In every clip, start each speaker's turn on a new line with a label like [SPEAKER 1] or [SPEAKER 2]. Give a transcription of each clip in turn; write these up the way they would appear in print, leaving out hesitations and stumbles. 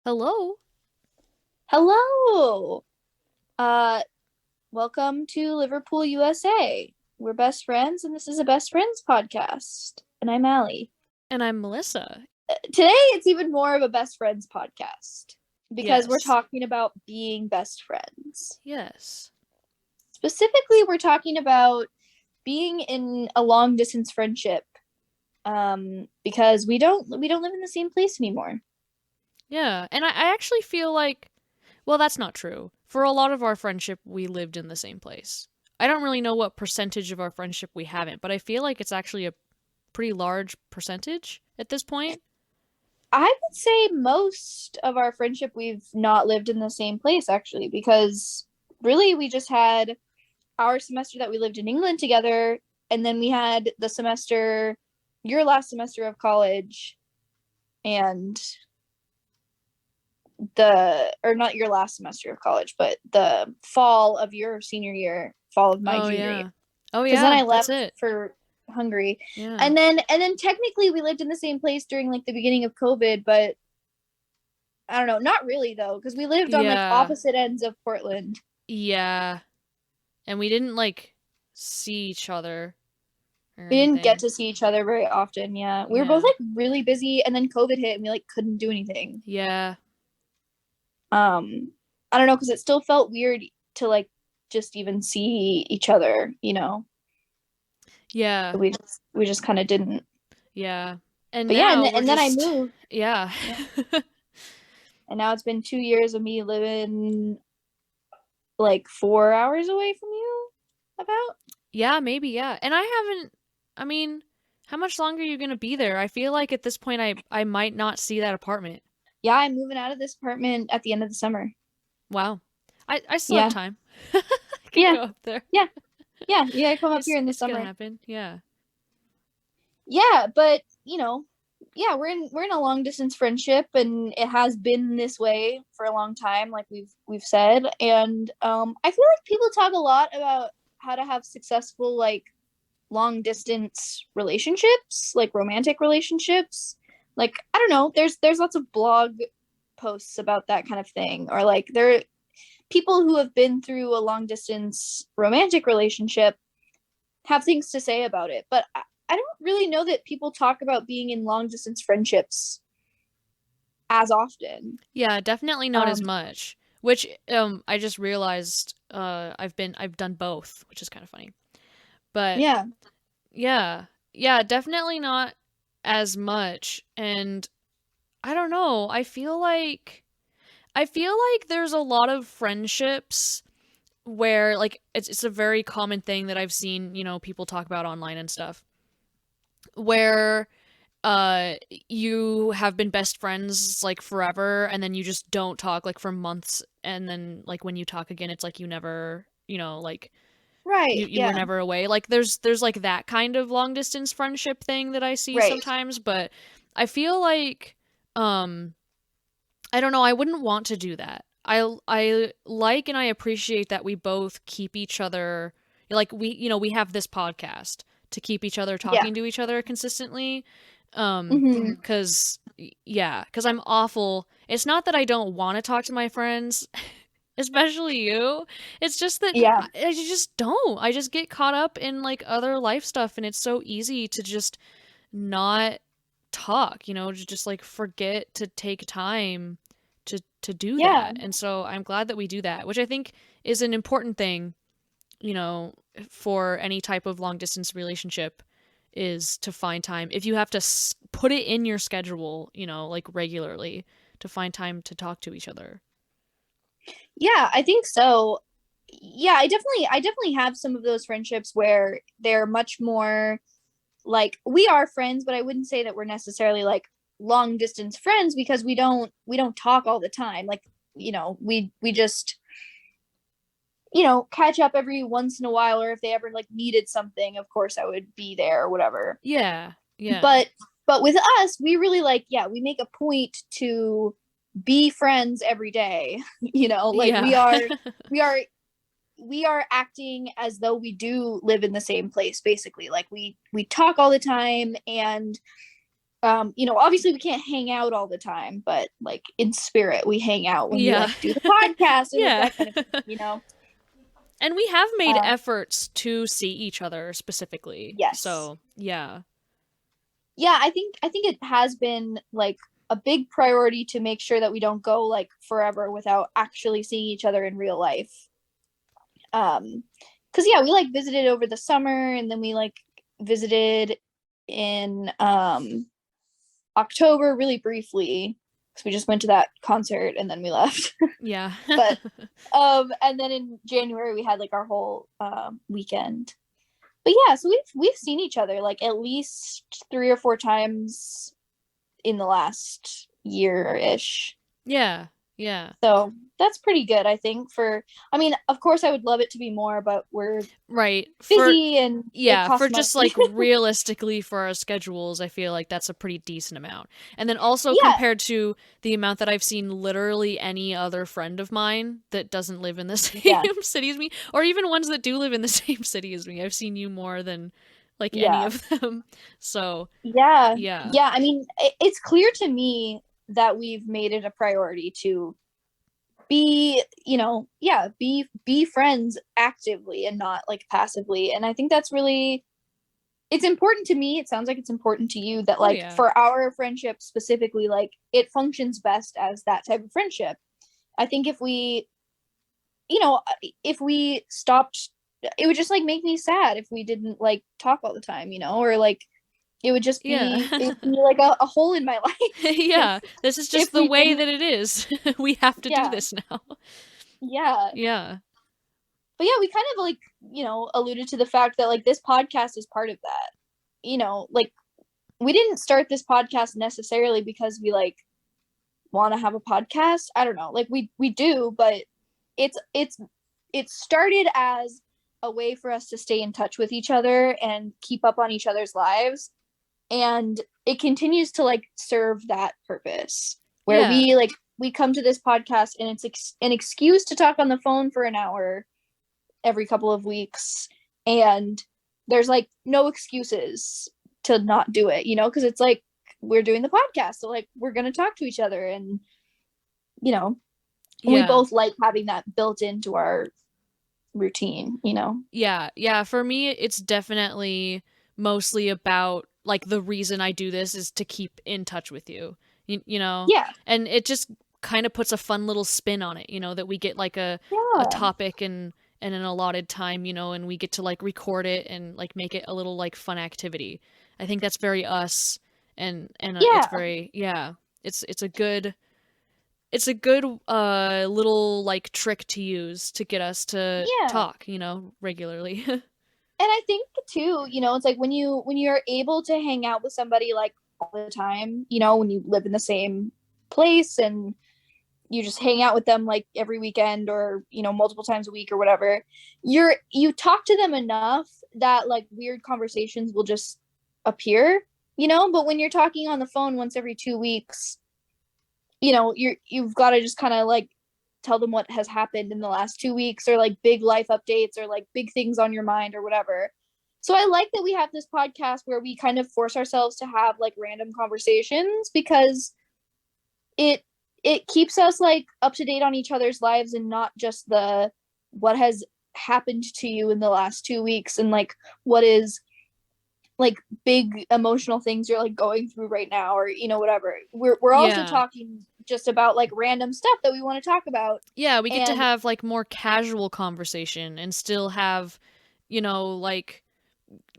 [SPEAKER 1] Hello.
[SPEAKER 2] Hello. Uh, Welcome to Liverpool, USA. We're best friends, and this is a best friends podcast. And I'm Allie.
[SPEAKER 1] And I'm Melissa.
[SPEAKER 2] Today, it's even more of a best friends podcast because we're
[SPEAKER 1] Yes.
[SPEAKER 2] talking about being best friends.
[SPEAKER 1] Yes.
[SPEAKER 2] Specifically, we're talking about being in a long distance friendship because we don't live in the same place anymore.
[SPEAKER 1] Yeah. And I actually feel like, well, that's not true. For a lot of our friendship, we lived in the same place. I don't really know what percentage of our friendship we haven't, but I feel like it's actually a pretty large percentage at this point.
[SPEAKER 2] I would say most of our friendship we've not lived in the same place actually because really we just had our semester that we lived in England together, and then we had the semester, your last semester of college, and or not your last semester of college, but the fall of your senior year, fall of my
[SPEAKER 1] Oh,
[SPEAKER 2] junior year.
[SPEAKER 1] yeah. Oh,
[SPEAKER 2] Because then
[SPEAKER 1] yeah.
[SPEAKER 2] I
[SPEAKER 1] That's
[SPEAKER 2] left
[SPEAKER 1] it.
[SPEAKER 2] for Hungary,
[SPEAKER 1] Yeah.
[SPEAKER 2] and then technically we lived in the same place during like the beginning of COVID, but I don't know, not really though, because we lived on like
[SPEAKER 1] Yeah.
[SPEAKER 2] opposite ends of Portland.
[SPEAKER 1] Yeah. And we didn't, like, see each other or
[SPEAKER 2] We didn't get
[SPEAKER 1] anything.
[SPEAKER 2] to see each other very often. Yeah, we were both
[SPEAKER 1] Yeah.
[SPEAKER 2] like really busy, and then COVID hit, and we like couldn't do anything.
[SPEAKER 1] Yeah.
[SPEAKER 2] Um, I don't know, because it still felt weird to like just even see each other.
[SPEAKER 1] Yeah.
[SPEAKER 2] We just kind of didn't.
[SPEAKER 1] Yeah. And
[SPEAKER 2] But yeah, and
[SPEAKER 1] now
[SPEAKER 2] then,
[SPEAKER 1] we're
[SPEAKER 2] and then I
[SPEAKER 1] just,
[SPEAKER 2] moved.
[SPEAKER 1] yeah.
[SPEAKER 2] Yeah, and now it's been 2 years of me living like 4 hours away from you. About.
[SPEAKER 1] Yeah, maybe, yeah. And I haven't, I mean, how much longer are you gonna be there? I feel like at this point I might not see that apartment.
[SPEAKER 2] Yeah, I'm moving out of this apartment at the end of the summer.
[SPEAKER 1] Wow. I still have
[SPEAKER 2] Yeah,
[SPEAKER 1] time. I can
[SPEAKER 2] yeah,
[SPEAKER 1] go up there.
[SPEAKER 2] yeah, yeah. You gotta come up here in the
[SPEAKER 1] It's gonna
[SPEAKER 2] summer.
[SPEAKER 1] happen. Yeah.
[SPEAKER 2] Yeah, but yeah, we're in a long distance friendship, and it has been this way for a long time, like we've said. And I feel like people talk a lot about how to have successful like long distance relationships, like romantic relationships. Like, I don't know, there's lots of blog posts about that kind of thing, or like there are people who have been through a long distance romantic relationship have things to say about it. But I don't really know that people talk about being in long distance friendships as often.
[SPEAKER 1] Yeah, definitely not as
[SPEAKER 2] Um,
[SPEAKER 1] much. Which I just realized I've done both, which is kind of funny. But
[SPEAKER 2] yeah,
[SPEAKER 1] yeah. Yeah, definitely not as much. And I don't know. I feel like there's a lot of friendships where like it's a very common thing that I've seen, people talk about online and stuff, where uh you have been best friends like forever and then you just don't talk like for months, and then like when you talk again it's like you never, like
[SPEAKER 2] right,
[SPEAKER 1] you were
[SPEAKER 2] yeah,
[SPEAKER 1] never away. Like there's like that kind of long distance friendship thing that I see
[SPEAKER 2] right,
[SPEAKER 1] sometimes, but I feel like um I don't know. I wouldn't want to do that. I like and I appreciate that we both keep each other, like we have this podcast to keep each other
[SPEAKER 2] yeah,
[SPEAKER 1] talking to each other consistently.
[SPEAKER 2] hmm,
[SPEAKER 1] Cuz yeah, cuz I'm awful. It's not that I don't want to talk to my friends, especially you. It's just that
[SPEAKER 2] yeah,
[SPEAKER 1] I just don't. I just get caught up in like other life stuff, and it's so easy to just not talk, to just like forget to take time to do
[SPEAKER 2] yeah,
[SPEAKER 1] that. And so I'm glad that we do that, which I think is an important thing, you know, for any type of long distance relationship, is to find time. If you have to put it in your schedule, like regularly, to find time to talk to each other.
[SPEAKER 2] yeah. I think so. Yeah, I definitely have some of those friendships where they're much more like we are friends, but I wouldn't say that we're necessarily like long distance friends because we don't talk all the time. Like, we just catch up every once in a while, or if they ever like needed something, of course I would be there or whatever.
[SPEAKER 1] Yeah. Yeah.
[SPEAKER 2] But with us, we really like, yeah, we make a point to be friends every day. Like we
[SPEAKER 1] Yeah.
[SPEAKER 2] are we are we are acting as though we do live in the same place, basically. Like we talk all the time, and obviously we can't hang out all the time, but like in spirit we hang out when we
[SPEAKER 1] Yeah.
[SPEAKER 2] like do the podcast and like
[SPEAKER 1] Yeah.
[SPEAKER 2] that kind of thing.
[SPEAKER 1] And we have made
[SPEAKER 2] Um,
[SPEAKER 1] efforts to see each other specifically.
[SPEAKER 2] yes.
[SPEAKER 1] So, yeah.
[SPEAKER 2] Yeah, I think it has been like a big priority to make sure that we don't go like forever without actually seeing each other in real life. Because yeah, we like visited over the summer, and then we like visited in October really briefly because we just went to that concert and then we left.
[SPEAKER 1] Yeah.
[SPEAKER 2] But and then in January we had like our whole weekend. But yeah, so we've seen each other like at least 3 or 4 times in the last year-ish.
[SPEAKER 1] Yeah. Yeah.
[SPEAKER 2] So that's pretty good, I think. I mean, of course, I would love it to be more, but we're
[SPEAKER 1] Right.
[SPEAKER 2] busy and it
[SPEAKER 1] For
[SPEAKER 2] costs
[SPEAKER 1] just
[SPEAKER 2] money.
[SPEAKER 1] like realistically for our schedules, I feel like that's a pretty decent amount. And then also
[SPEAKER 2] Yeah,
[SPEAKER 1] compared to the amount that I've seen literally any other friend of mine that doesn't live in the same
[SPEAKER 2] yeah,
[SPEAKER 1] city as me, or even ones that do live in the same city as me, I've seen you more than like any
[SPEAKER 2] yeah,
[SPEAKER 1] of them. So,
[SPEAKER 2] yeah,
[SPEAKER 1] yeah.
[SPEAKER 2] yeah. I mean, it's clear to me that we've made it a priority to be, yeah, be friends actively and not like passively. And I think that's really it's important to me. It sounds like it's important to you that
[SPEAKER 1] Oh,
[SPEAKER 2] like
[SPEAKER 1] yeah.
[SPEAKER 2] for our friendship specifically, like it functions best as that type of friendship. I think if we stopped, it would just like make me sad if we didn't like talk all the time, or like
[SPEAKER 1] Yeah.
[SPEAKER 2] it would be like a hole in my life if
[SPEAKER 1] Yeah. This is
[SPEAKER 2] if
[SPEAKER 1] just the
[SPEAKER 2] we
[SPEAKER 1] way
[SPEAKER 2] didn't.
[SPEAKER 1] that it is. We have to do
[SPEAKER 2] Yeah,
[SPEAKER 1] this now.
[SPEAKER 2] yeah.
[SPEAKER 1] Yeah.
[SPEAKER 2] But yeah, we kind of like, alluded to the fact that like this podcast is part of that. Like we didn't start this podcast necessarily because we like want to have a podcast. I don't know. Like we do, but it's it started as a way for us to stay in touch with each other and keep up on each other's lives, and it continues to like serve that purpose where
[SPEAKER 1] Yeah.
[SPEAKER 2] we come to this podcast and it's an excuse to talk on the phone for an hour every couple of weeks, and there's like no excuses to not do it, because it's like we're doing the podcast, so like we're going to talk to each other, and we
[SPEAKER 1] Yeah.
[SPEAKER 2] both like having that built into our routine.
[SPEAKER 1] Yeah. Yeah. For me, it's definitely mostly about like the reason I do this is to keep in touch with you, you know?
[SPEAKER 2] Yeah.
[SPEAKER 1] And it just kind of puts a fun little spin on it, that we get like a
[SPEAKER 2] Yeah.
[SPEAKER 1] topic and an allotted time, and we get to like record it and like make it a little like fun activity. I think that's very us, and it's
[SPEAKER 2] Yeah.
[SPEAKER 1] very, yeah, it's a good little like trick to use to get us to
[SPEAKER 2] Yeah.
[SPEAKER 1] talk, regularly.
[SPEAKER 2] And I think too, it's like when you're able to hang out with somebody like all the time, when you live in the same place and you just hang out with them like every weekend or multiple times a week or whatever, you talk to them enough that like weird conversations will just appear, but when you're talking on the phone once every 2 weeks, you've got to just kind of like tell them what has happened in the last 2 weeks, or like big life updates, or like big things on your mind or whatever. So I like that we have this podcast where we kind of force ourselves to have like random conversations, because it it keeps us like up to date on each other's lives, and not just the what has happened to you in the last 2 weeks, and like what is like big emotional things you're like going through right now, or whatever. We're also
[SPEAKER 1] Yeah.
[SPEAKER 2] talking just about like random stuff that we want to talk about.
[SPEAKER 1] Yeah, we get to
[SPEAKER 2] And
[SPEAKER 1] have like more casual conversation and still have,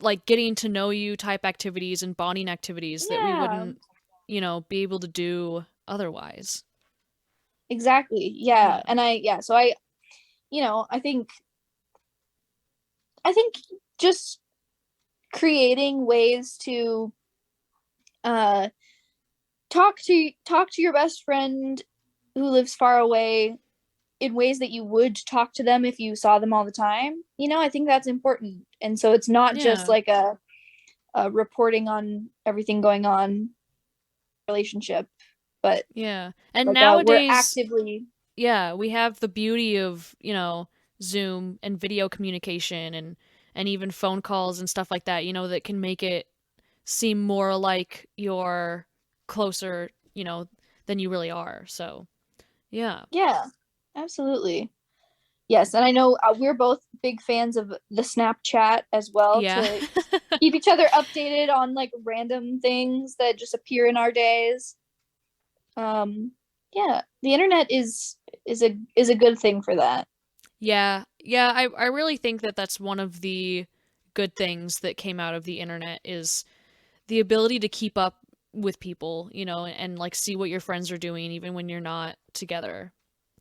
[SPEAKER 1] like getting to know you type activities and bonding activities that we
[SPEAKER 2] yeah,
[SPEAKER 1] wouldn't, be able to do otherwise.
[SPEAKER 2] exactly. Yeah.
[SPEAKER 1] Yeah.
[SPEAKER 2] And so I think just creating ways to uh talk to your best friend who lives far away in ways that you would talk to them if you saw them all the time. I think that's important. And so it's not just
[SPEAKER 1] Yeah.
[SPEAKER 2] like a reporting on everything going on relationship, but
[SPEAKER 1] Yeah. And
[SPEAKER 2] like we're
[SPEAKER 1] nowadays,
[SPEAKER 2] actively.
[SPEAKER 1] yeah, we have the beauty of, Zoom and video communication and even phone calls and stuff like that, that can make it seem more like you're closer, than you really are. So, yeah.
[SPEAKER 2] Yeah, absolutely. Yes, and I know we're both big fans of the Snapchat as well
[SPEAKER 1] Yeah.
[SPEAKER 2] to keep each other updated on like random things that just appear in our days. Um, yeah, the internet is a good thing for that.
[SPEAKER 1] Yeah. Yeah, I really think that that's one of the good things that came out of the internet is the ability to keep up with people, and like see what your friends are doing even when you're not together.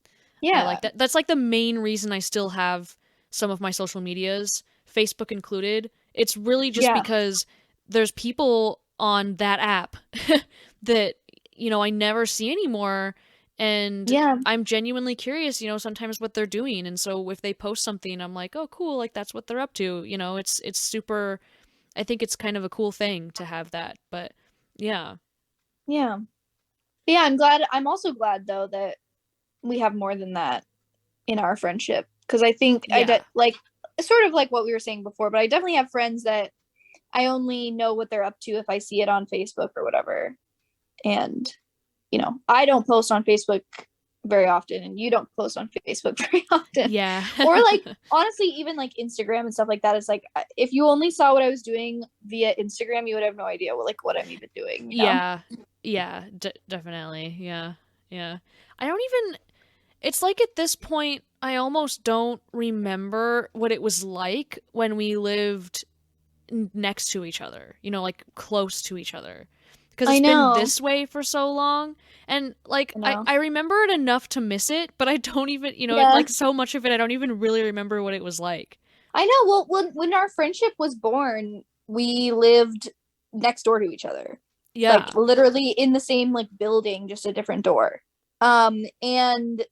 [SPEAKER 1] I
[SPEAKER 2] Yeah,
[SPEAKER 1] like that. That's like the main reason I still have some of my social medias, Facebook included. It's really just
[SPEAKER 2] yeah,
[SPEAKER 1] because there's people on that app that, I never see anymore. And
[SPEAKER 2] yeah,
[SPEAKER 1] I'm genuinely curious, sometimes what they're doing. And so if they post something, I'm like, oh, cool. Like that's what they're up to. It's super, I think it's kind of a cool thing to have that. But yeah.
[SPEAKER 2] yeah. Yeah, I'm glad. I'm also glad though that we have more than that in our friendship because I think
[SPEAKER 1] Yeah.
[SPEAKER 2] like sort of like what we were saying before, but I definitely have friends that I only know what they're up to if I see it on Facebook or whatever. And I don't post on Facebook very often and you don't post on Facebook very often.
[SPEAKER 1] Yeah.
[SPEAKER 2] Or like honestly even like Instagram and stuff like that is like if you only saw what I was doing via Instagram, you would have no idea what I'm even doing.
[SPEAKER 1] Yeah. Yeah, definitely. Yeah. Yeah. I don't even it's like at this point I almost don't remember what it was like when we lived next to each other, like close to each other. Because
[SPEAKER 2] I
[SPEAKER 1] it's been
[SPEAKER 2] know.
[SPEAKER 1] this way for so long. And like
[SPEAKER 2] I
[SPEAKER 1] I,
[SPEAKER 2] know.
[SPEAKER 1] I remember it enough to miss it, but I don't even,
[SPEAKER 2] Yeah.
[SPEAKER 1] like so much of it I don't even really remember what it was like.
[SPEAKER 2] I know. Well, when our friendship was born, we lived next door to each other. Like
[SPEAKER 1] Yeah.
[SPEAKER 2] literally in the same like building, just a different door. And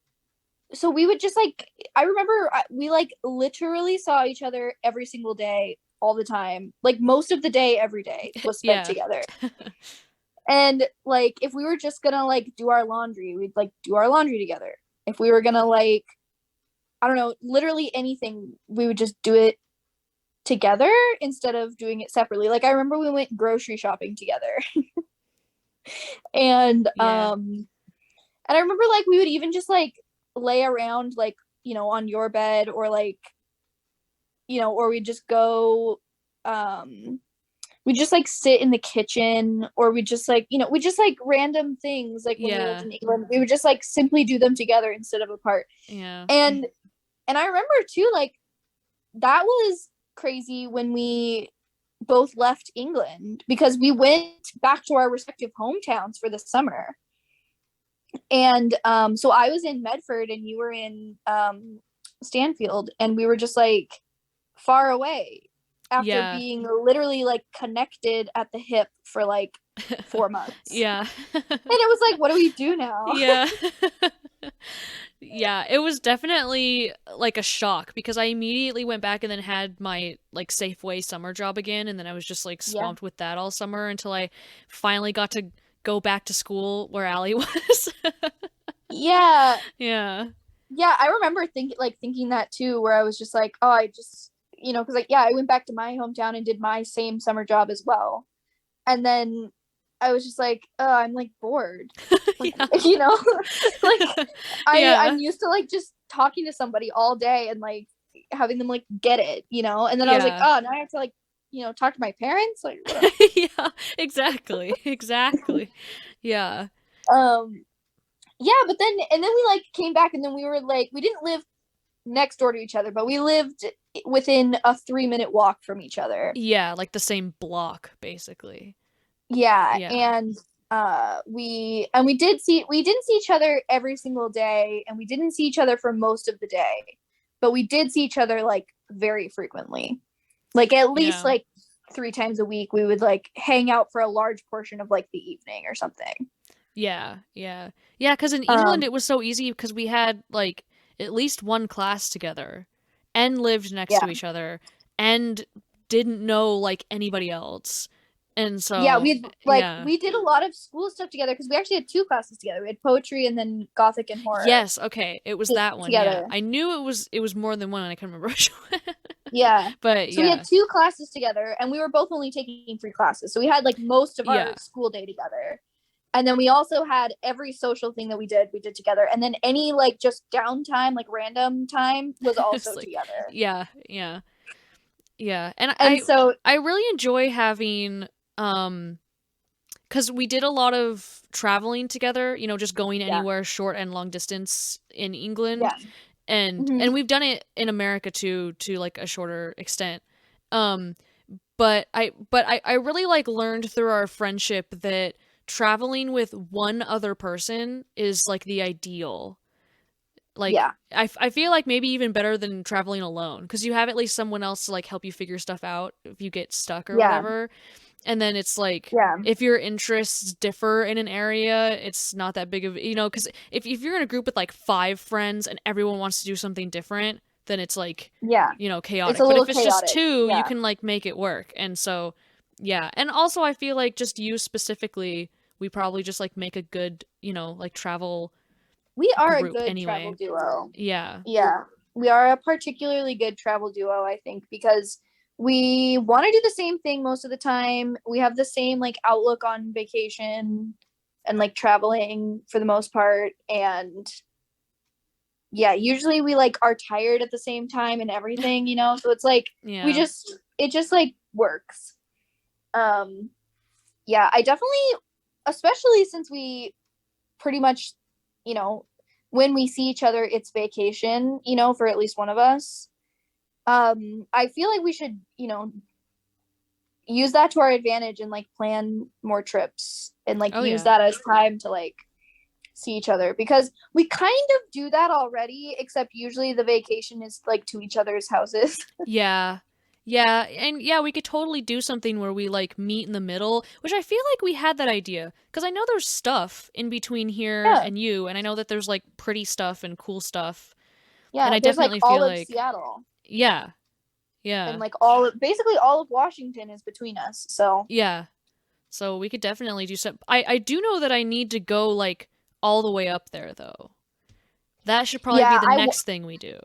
[SPEAKER 2] so we would just like I remember we like literally saw each other every single day all the time. Like most of the day every day was spent
[SPEAKER 1] Yeah.
[SPEAKER 2] together. And like if we were just going to like do our laundry, we'd like do our laundry together. If we were going to like I don't know, literally anything, we would just do it together instead of doing it separately. Like I remember we went grocery shopping together. and
[SPEAKER 1] Yeah.
[SPEAKER 2] I remember like we would even just like lay around like, on your bed or like, or we'd just go we just like sit in the kitchen or we just like, we just like random things like when we lived
[SPEAKER 1] Yeah.
[SPEAKER 2] in England. We would just like simply do them together instead of apart.
[SPEAKER 1] Yeah.
[SPEAKER 2] And I remember too like that was crazy when we both left England because we went back to our respective hometowns for the summer. And so I was in Medford and you were in Stanfield, and we were just like far away after
[SPEAKER 1] Yeah.
[SPEAKER 2] being literally like connected at the hip for like 4 months.
[SPEAKER 1] Yeah.
[SPEAKER 2] And it was like, what do we do now?
[SPEAKER 1] Yeah. Yeah, it was definitely like a shock because I immediately went back and then had my like Safeway summer job again, and then I was just like
[SPEAKER 2] Yeah.
[SPEAKER 1] swamped with that all summer until I finally got to go back to school where Allie was.
[SPEAKER 2] Yeah.
[SPEAKER 1] Yeah.
[SPEAKER 2] Yeah, I remember thinking that too, where I was just like, oh, I just because like yeah, I went back to my hometown and did my same summer job as well, and then I was just like, oh, I'm like bored, like
[SPEAKER 1] Yeah.
[SPEAKER 2] like
[SPEAKER 1] Yeah.
[SPEAKER 2] I'm used to like just talking to somebody all day and like having them like get it, and then I was like,
[SPEAKER 1] Yeah.
[SPEAKER 2] oh, now I have to like talk to my parents, like what?
[SPEAKER 1] Yeah, exactly. Exactly. Yeah.
[SPEAKER 2] um yeah, but then and then we like came back and then we were like we didn't live next door to each other, but we lived within a 3-minute walk from each other.
[SPEAKER 1] Yeah, like the same block basically.
[SPEAKER 2] Yeah,
[SPEAKER 1] Yeah.
[SPEAKER 2] and we didn't see each other every single day, and we didn't see each other for most of the day, but we did see each other like very frequently, like at least
[SPEAKER 1] Yeah.
[SPEAKER 2] like 3 times a week. We would like hang out for a large portion of like the evening or something.
[SPEAKER 1] Yeah, yeah. Yeah, because in England
[SPEAKER 2] Um,
[SPEAKER 1] it was so easy because we had like at least one class together and lived next
[SPEAKER 2] yeah,
[SPEAKER 1] to each other and didn't know like anybody else. And
[SPEAKER 2] yeah,
[SPEAKER 1] so, yeah.
[SPEAKER 2] we did a lot of school stuff together because we actually had 2 classes together. We had poetry and then Gothic and horror
[SPEAKER 1] Yes, okay. It was that one, yeah.
[SPEAKER 2] together.
[SPEAKER 1] I knew it was more than one and I couldn't remember which one.
[SPEAKER 2] Yeah.
[SPEAKER 1] But
[SPEAKER 2] So we had
[SPEAKER 1] yeah.
[SPEAKER 2] 2 classes together, and we were both only taking 3 classes. So we had like most of our
[SPEAKER 1] Yeah.
[SPEAKER 2] school day together. And then we also had every social thing that we did together. And then any like just downtime, like random time was
[SPEAKER 1] It's
[SPEAKER 2] also
[SPEAKER 1] like
[SPEAKER 2] together.
[SPEAKER 1] yeah, yeah. Yeah. And
[SPEAKER 2] And so
[SPEAKER 1] I really enjoy having um cuz we did a lot of traveling together, you know, just going
[SPEAKER 2] yeah,
[SPEAKER 1] anywhere short and long distance in England,
[SPEAKER 2] yeah. Hmm.
[SPEAKER 1] and we've done it in America too, to like a shorter extent. Um but I really like learned through our friendship that traveling with one other person is like the ideal. Like
[SPEAKER 2] Yeah,
[SPEAKER 1] I feel like maybe even better than traveling alone, because you have at least someone else to like help you figure stuff out if you get stuck or
[SPEAKER 2] yeah,
[SPEAKER 1] whatever. And then it's like
[SPEAKER 2] yeah,
[SPEAKER 1] if your interests differ in an area, it's not that big of, you know, because if you're in a group with like 5 friends and everyone wants to do something different, then it's like,
[SPEAKER 2] yeah.
[SPEAKER 1] you know,
[SPEAKER 2] It's
[SPEAKER 1] chaotic.
[SPEAKER 2] a
[SPEAKER 1] But
[SPEAKER 2] little
[SPEAKER 1] if it's just
[SPEAKER 2] chaotic.
[SPEAKER 1] two, you
[SPEAKER 2] Yeah.
[SPEAKER 1] can like make it work. And so yeah. And also I feel like just you specifically, we probably just like make a good, you know, like travel
[SPEAKER 2] We are a
[SPEAKER 1] group
[SPEAKER 2] good travel
[SPEAKER 1] anyway.
[SPEAKER 2] duo.
[SPEAKER 1] Yeah.
[SPEAKER 2] Yeah. We are a particularly good travel duo, I think, because we want to do the same thing most of the time. We have the same like outlook on vacation and like traveling for the most part. And yeah, usually we like are tired at the same time and everything, you know? So it's like we
[SPEAKER 1] Yeah.
[SPEAKER 2] just it just like works. Um yeah, I definitely, especially since we pretty much, you know, when we see each other, it's vacation, you know, for at least one of us. I feel like we should, you know, use that to our advantage and like plan more trips and like
[SPEAKER 1] Oh
[SPEAKER 2] use
[SPEAKER 1] yeah.
[SPEAKER 2] that as time to like see each other because we kind of do that already, except usually the vacation is like to each other's houses.
[SPEAKER 1] Yeah. Yeah, and yeah, we could totally do something where we like meet in the middle, which I feel like we had that idea because I know there's stuff in between here
[SPEAKER 2] Yeah.
[SPEAKER 1] and you, and I know that there's like pretty stuff and cool stuff. And
[SPEAKER 2] Yeah.
[SPEAKER 1] I
[SPEAKER 2] There's like
[SPEAKER 1] definitely
[SPEAKER 2] all
[SPEAKER 1] feel
[SPEAKER 2] of
[SPEAKER 1] like
[SPEAKER 2] Seattle
[SPEAKER 1] yeah.
[SPEAKER 2] and
[SPEAKER 1] Yeah.
[SPEAKER 2] like basically all of Washington is between us. So
[SPEAKER 1] Yeah. So we could definitely do some. I do know that I need to go like all the way up there though. That should probably be
[SPEAKER 2] yeah,
[SPEAKER 1] the next thing we do.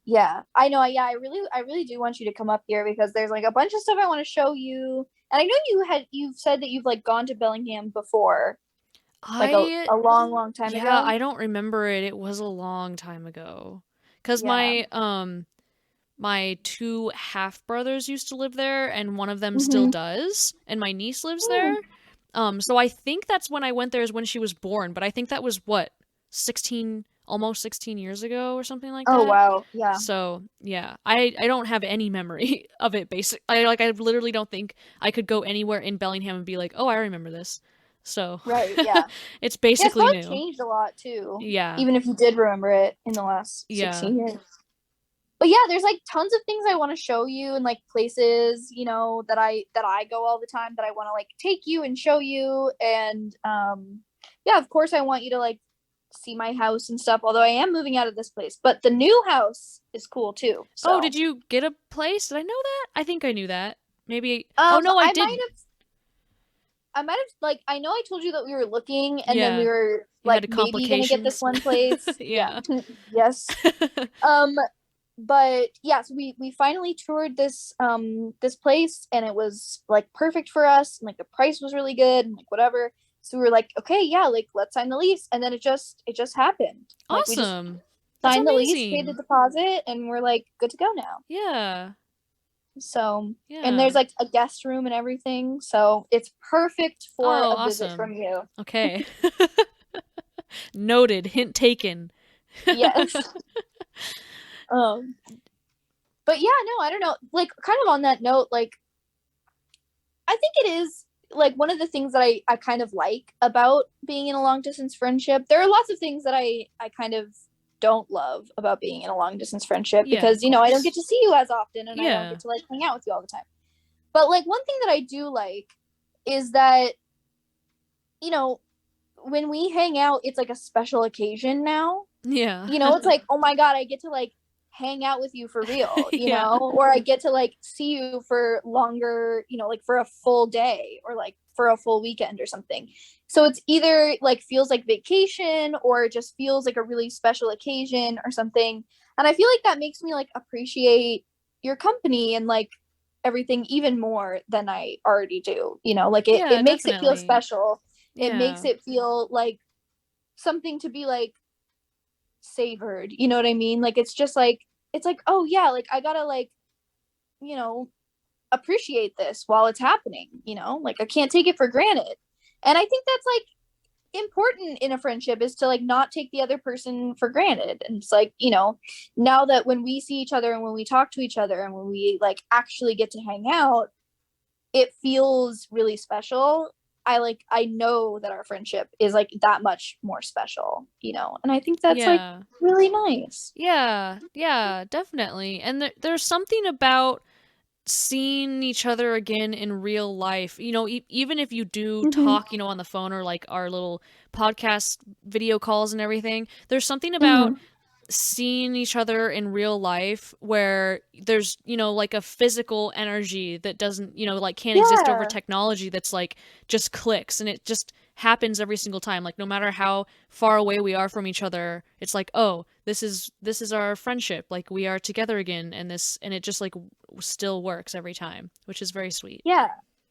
[SPEAKER 2] yeah, I know. Yeah, I really do want you to come up here because there's like a bunch of stuff I want to show you. And I know you've said that you've like gone to Bellingham before, like
[SPEAKER 1] I
[SPEAKER 2] a long, long time
[SPEAKER 1] Yeah,
[SPEAKER 2] ago.
[SPEAKER 1] I don't remember it. It was a long time ago. 'Cause
[SPEAKER 2] Yeah.
[SPEAKER 1] my 2 half brothers used to live there and one of them still
[SPEAKER 2] Mm-hmm.
[SPEAKER 1] does, and my niece lives there. So I think that's when I went there is when she was born, but I think that was what, 16, almost 16 years ago or something like
[SPEAKER 2] Oh
[SPEAKER 1] that.
[SPEAKER 2] wow. Yeah.
[SPEAKER 1] So, yeah, I don't have any memory of it basic. I literally don't think I could go anywhere in Bellingham and be like, "Oh, I remember this." So,
[SPEAKER 2] Right. Yeah.
[SPEAKER 1] it's
[SPEAKER 2] Yeah. It's
[SPEAKER 1] basically
[SPEAKER 2] probably
[SPEAKER 1] new.
[SPEAKER 2] changed a lot too,
[SPEAKER 1] Yeah.
[SPEAKER 2] even if you did remember it in the last
[SPEAKER 1] Yeah.
[SPEAKER 2] 16 years. But yeah, there's like tons of things I want to show you and like places, you know, that I go all the time that I want to like take you and show you. And yeah, of course I want you to like see my house and stuff, although I am moving out of this place. But the new house is cool too.
[SPEAKER 1] Oh,
[SPEAKER 2] So
[SPEAKER 1] did you get a place? Did I know that? I think I knew that. Maybe. Oh no, I didn't.
[SPEAKER 2] I might have like I know I told you that we were looking and then we
[SPEAKER 1] Yeah.
[SPEAKER 2] were
[SPEAKER 1] You
[SPEAKER 2] like
[SPEAKER 1] had
[SPEAKER 2] maybe gonna get this
[SPEAKER 1] complications.
[SPEAKER 2] one place. Yeah.
[SPEAKER 1] Yeah.
[SPEAKER 2] Yes. Um but yeah, so we finally toured this place and it was like perfect for us and like the price was really good and like whatever. So we were like, okay, yeah, like let's sign the lease. And then it just happened. Like we just
[SPEAKER 1] Awesome. That's
[SPEAKER 2] signed the lease, paid the
[SPEAKER 1] amazing.
[SPEAKER 2] deposit, and we're like good to go now.
[SPEAKER 1] Yeah.
[SPEAKER 2] So and
[SPEAKER 1] Yeah.
[SPEAKER 2] there's like a guest room and everything. So it's perfect for
[SPEAKER 1] Oh,
[SPEAKER 2] a visit from
[SPEAKER 1] awesome.
[SPEAKER 2] you.
[SPEAKER 1] Okay. Noted. Hint taken.
[SPEAKER 2] Yes. Um but yeah, no, I don't know. Like kind of on that note, like I think it is like one of the things that I kind of like about being in a long distance friendship. There are lots of things that I kind of don't love about being in a long distance friendship
[SPEAKER 1] Yeah, of
[SPEAKER 2] because you know I don't
[SPEAKER 1] course.
[SPEAKER 2] get to see you as often and I don't
[SPEAKER 1] Yeah.
[SPEAKER 2] get to like hang out with you all the time. But like one thing that I do like is that you know when we hang out it's like a special occasion now.
[SPEAKER 1] Yeah.
[SPEAKER 2] You know, it's like, oh my God, I get to like hang out with you for real, you
[SPEAKER 1] Yeah.
[SPEAKER 2] know, or I get to like see you for longer, you know, like for a full day or like for a full weekend or something. So it's either like feels like vacation or it just feels like a really special occasion or something. And I feel like that makes me like appreciate your company and like everything even more than I already do. You know, like it
[SPEAKER 1] Yeah,
[SPEAKER 2] makes it feel
[SPEAKER 1] definitely.
[SPEAKER 2] special. It makes
[SPEAKER 1] Yeah.
[SPEAKER 2] it feel like something to be like savored. You know what I mean? Like it's just like it's like, oh yeah, like I gotta like, you know, appreciate this while it's happening, you know? Like I can't take it for granted. And I think that's like important in a friendship is to like not take the other person for granted. And it's like, you know, now that when we see each other and when we talk to each other and when we like actually get to hang out, it feels really special. I know that our friendship is like that much more special, you know. And I think that's like
[SPEAKER 1] Yeah.
[SPEAKER 2] really nice.
[SPEAKER 1] Yeah. Yeah, definitely. And there's something about seeing each other again in real life. You know, even if you do
[SPEAKER 2] Mm-hmm.
[SPEAKER 1] talk, you know, on the phone or like our little podcast video calls and everything, there's something about
[SPEAKER 2] Mm-hmm.
[SPEAKER 1] seeing each other in real life where there's, you know, like a physical energy that doesn't, you know, like can't exist over
[SPEAKER 2] Yeah.
[SPEAKER 1] technology that's like just clicks and it just happens every single time. Like no matter how far away we are from each other, it's like, "Oh, this is our friendship. Like we are together again." And it just like still works every time, which is very sweet.
[SPEAKER 2] Yeah,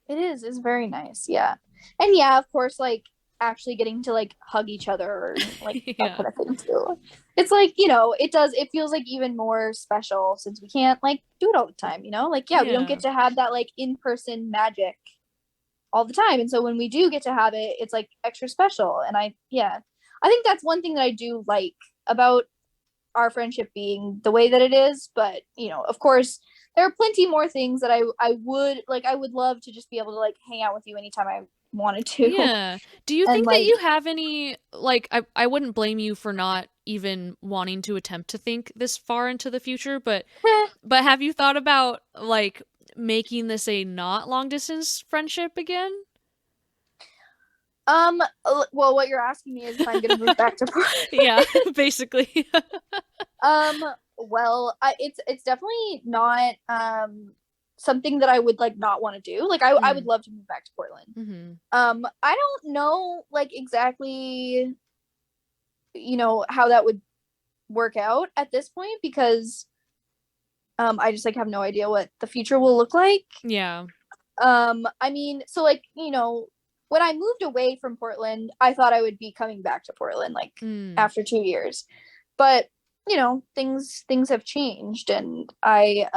[SPEAKER 2] it is. It's very nice. Yeah. And yeah, of course, like actually getting to like hug each other or like that
[SPEAKER 1] Yeah.
[SPEAKER 2] kind of thing too. It's like, you know, it feels like even more special since we can't like do it all the time, you know? Like, yeah, we don't
[SPEAKER 1] Yeah.
[SPEAKER 2] get to have that like in person magic all the time. And so when we do get to have it, it's like extra special. And yeah, I think that's one thing that I do like about our friendship being the way that it is. But you know, of course, there are plenty more things that I would like. I would love to just be able to like hang out with you anytime I wanted to,
[SPEAKER 1] Yeah. Do you
[SPEAKER 2] and
[SPEAKER 1] think that
[SPEAKER 2] like,
[SPEAKER 1] you have any like I wouldn't blame you for not even wanting to attempt to think this far into the future, but have you thought about like making this a not long distance friendship again?
[SPEAKER 2] well, what you're asking me is if I'm gonna move back to Portland.
[SPEAKER 1] Yeah, basically.
[SPEAKER 2] um, well, it's definitely not something that I would like not want to do. Like I would
[SPEAKER 1] Mm.
[SPEAKER 2] love to move back to Portland.
[SPEAKER 1] Mhm.
[SPEAKER 2] I don't know like exactly, you know, how that would work out at this point because I just like have no idea what the future will look like.
[SPEAKER 1] Yeah.
[SPEAKER 2] I mean, so like, you know, when I moved away from Portland, I thought I would be coming back to Portland like
[SPEAKER 1] Mm.
[SPEAKER 2] after 2 years. But, you know, things have changed and I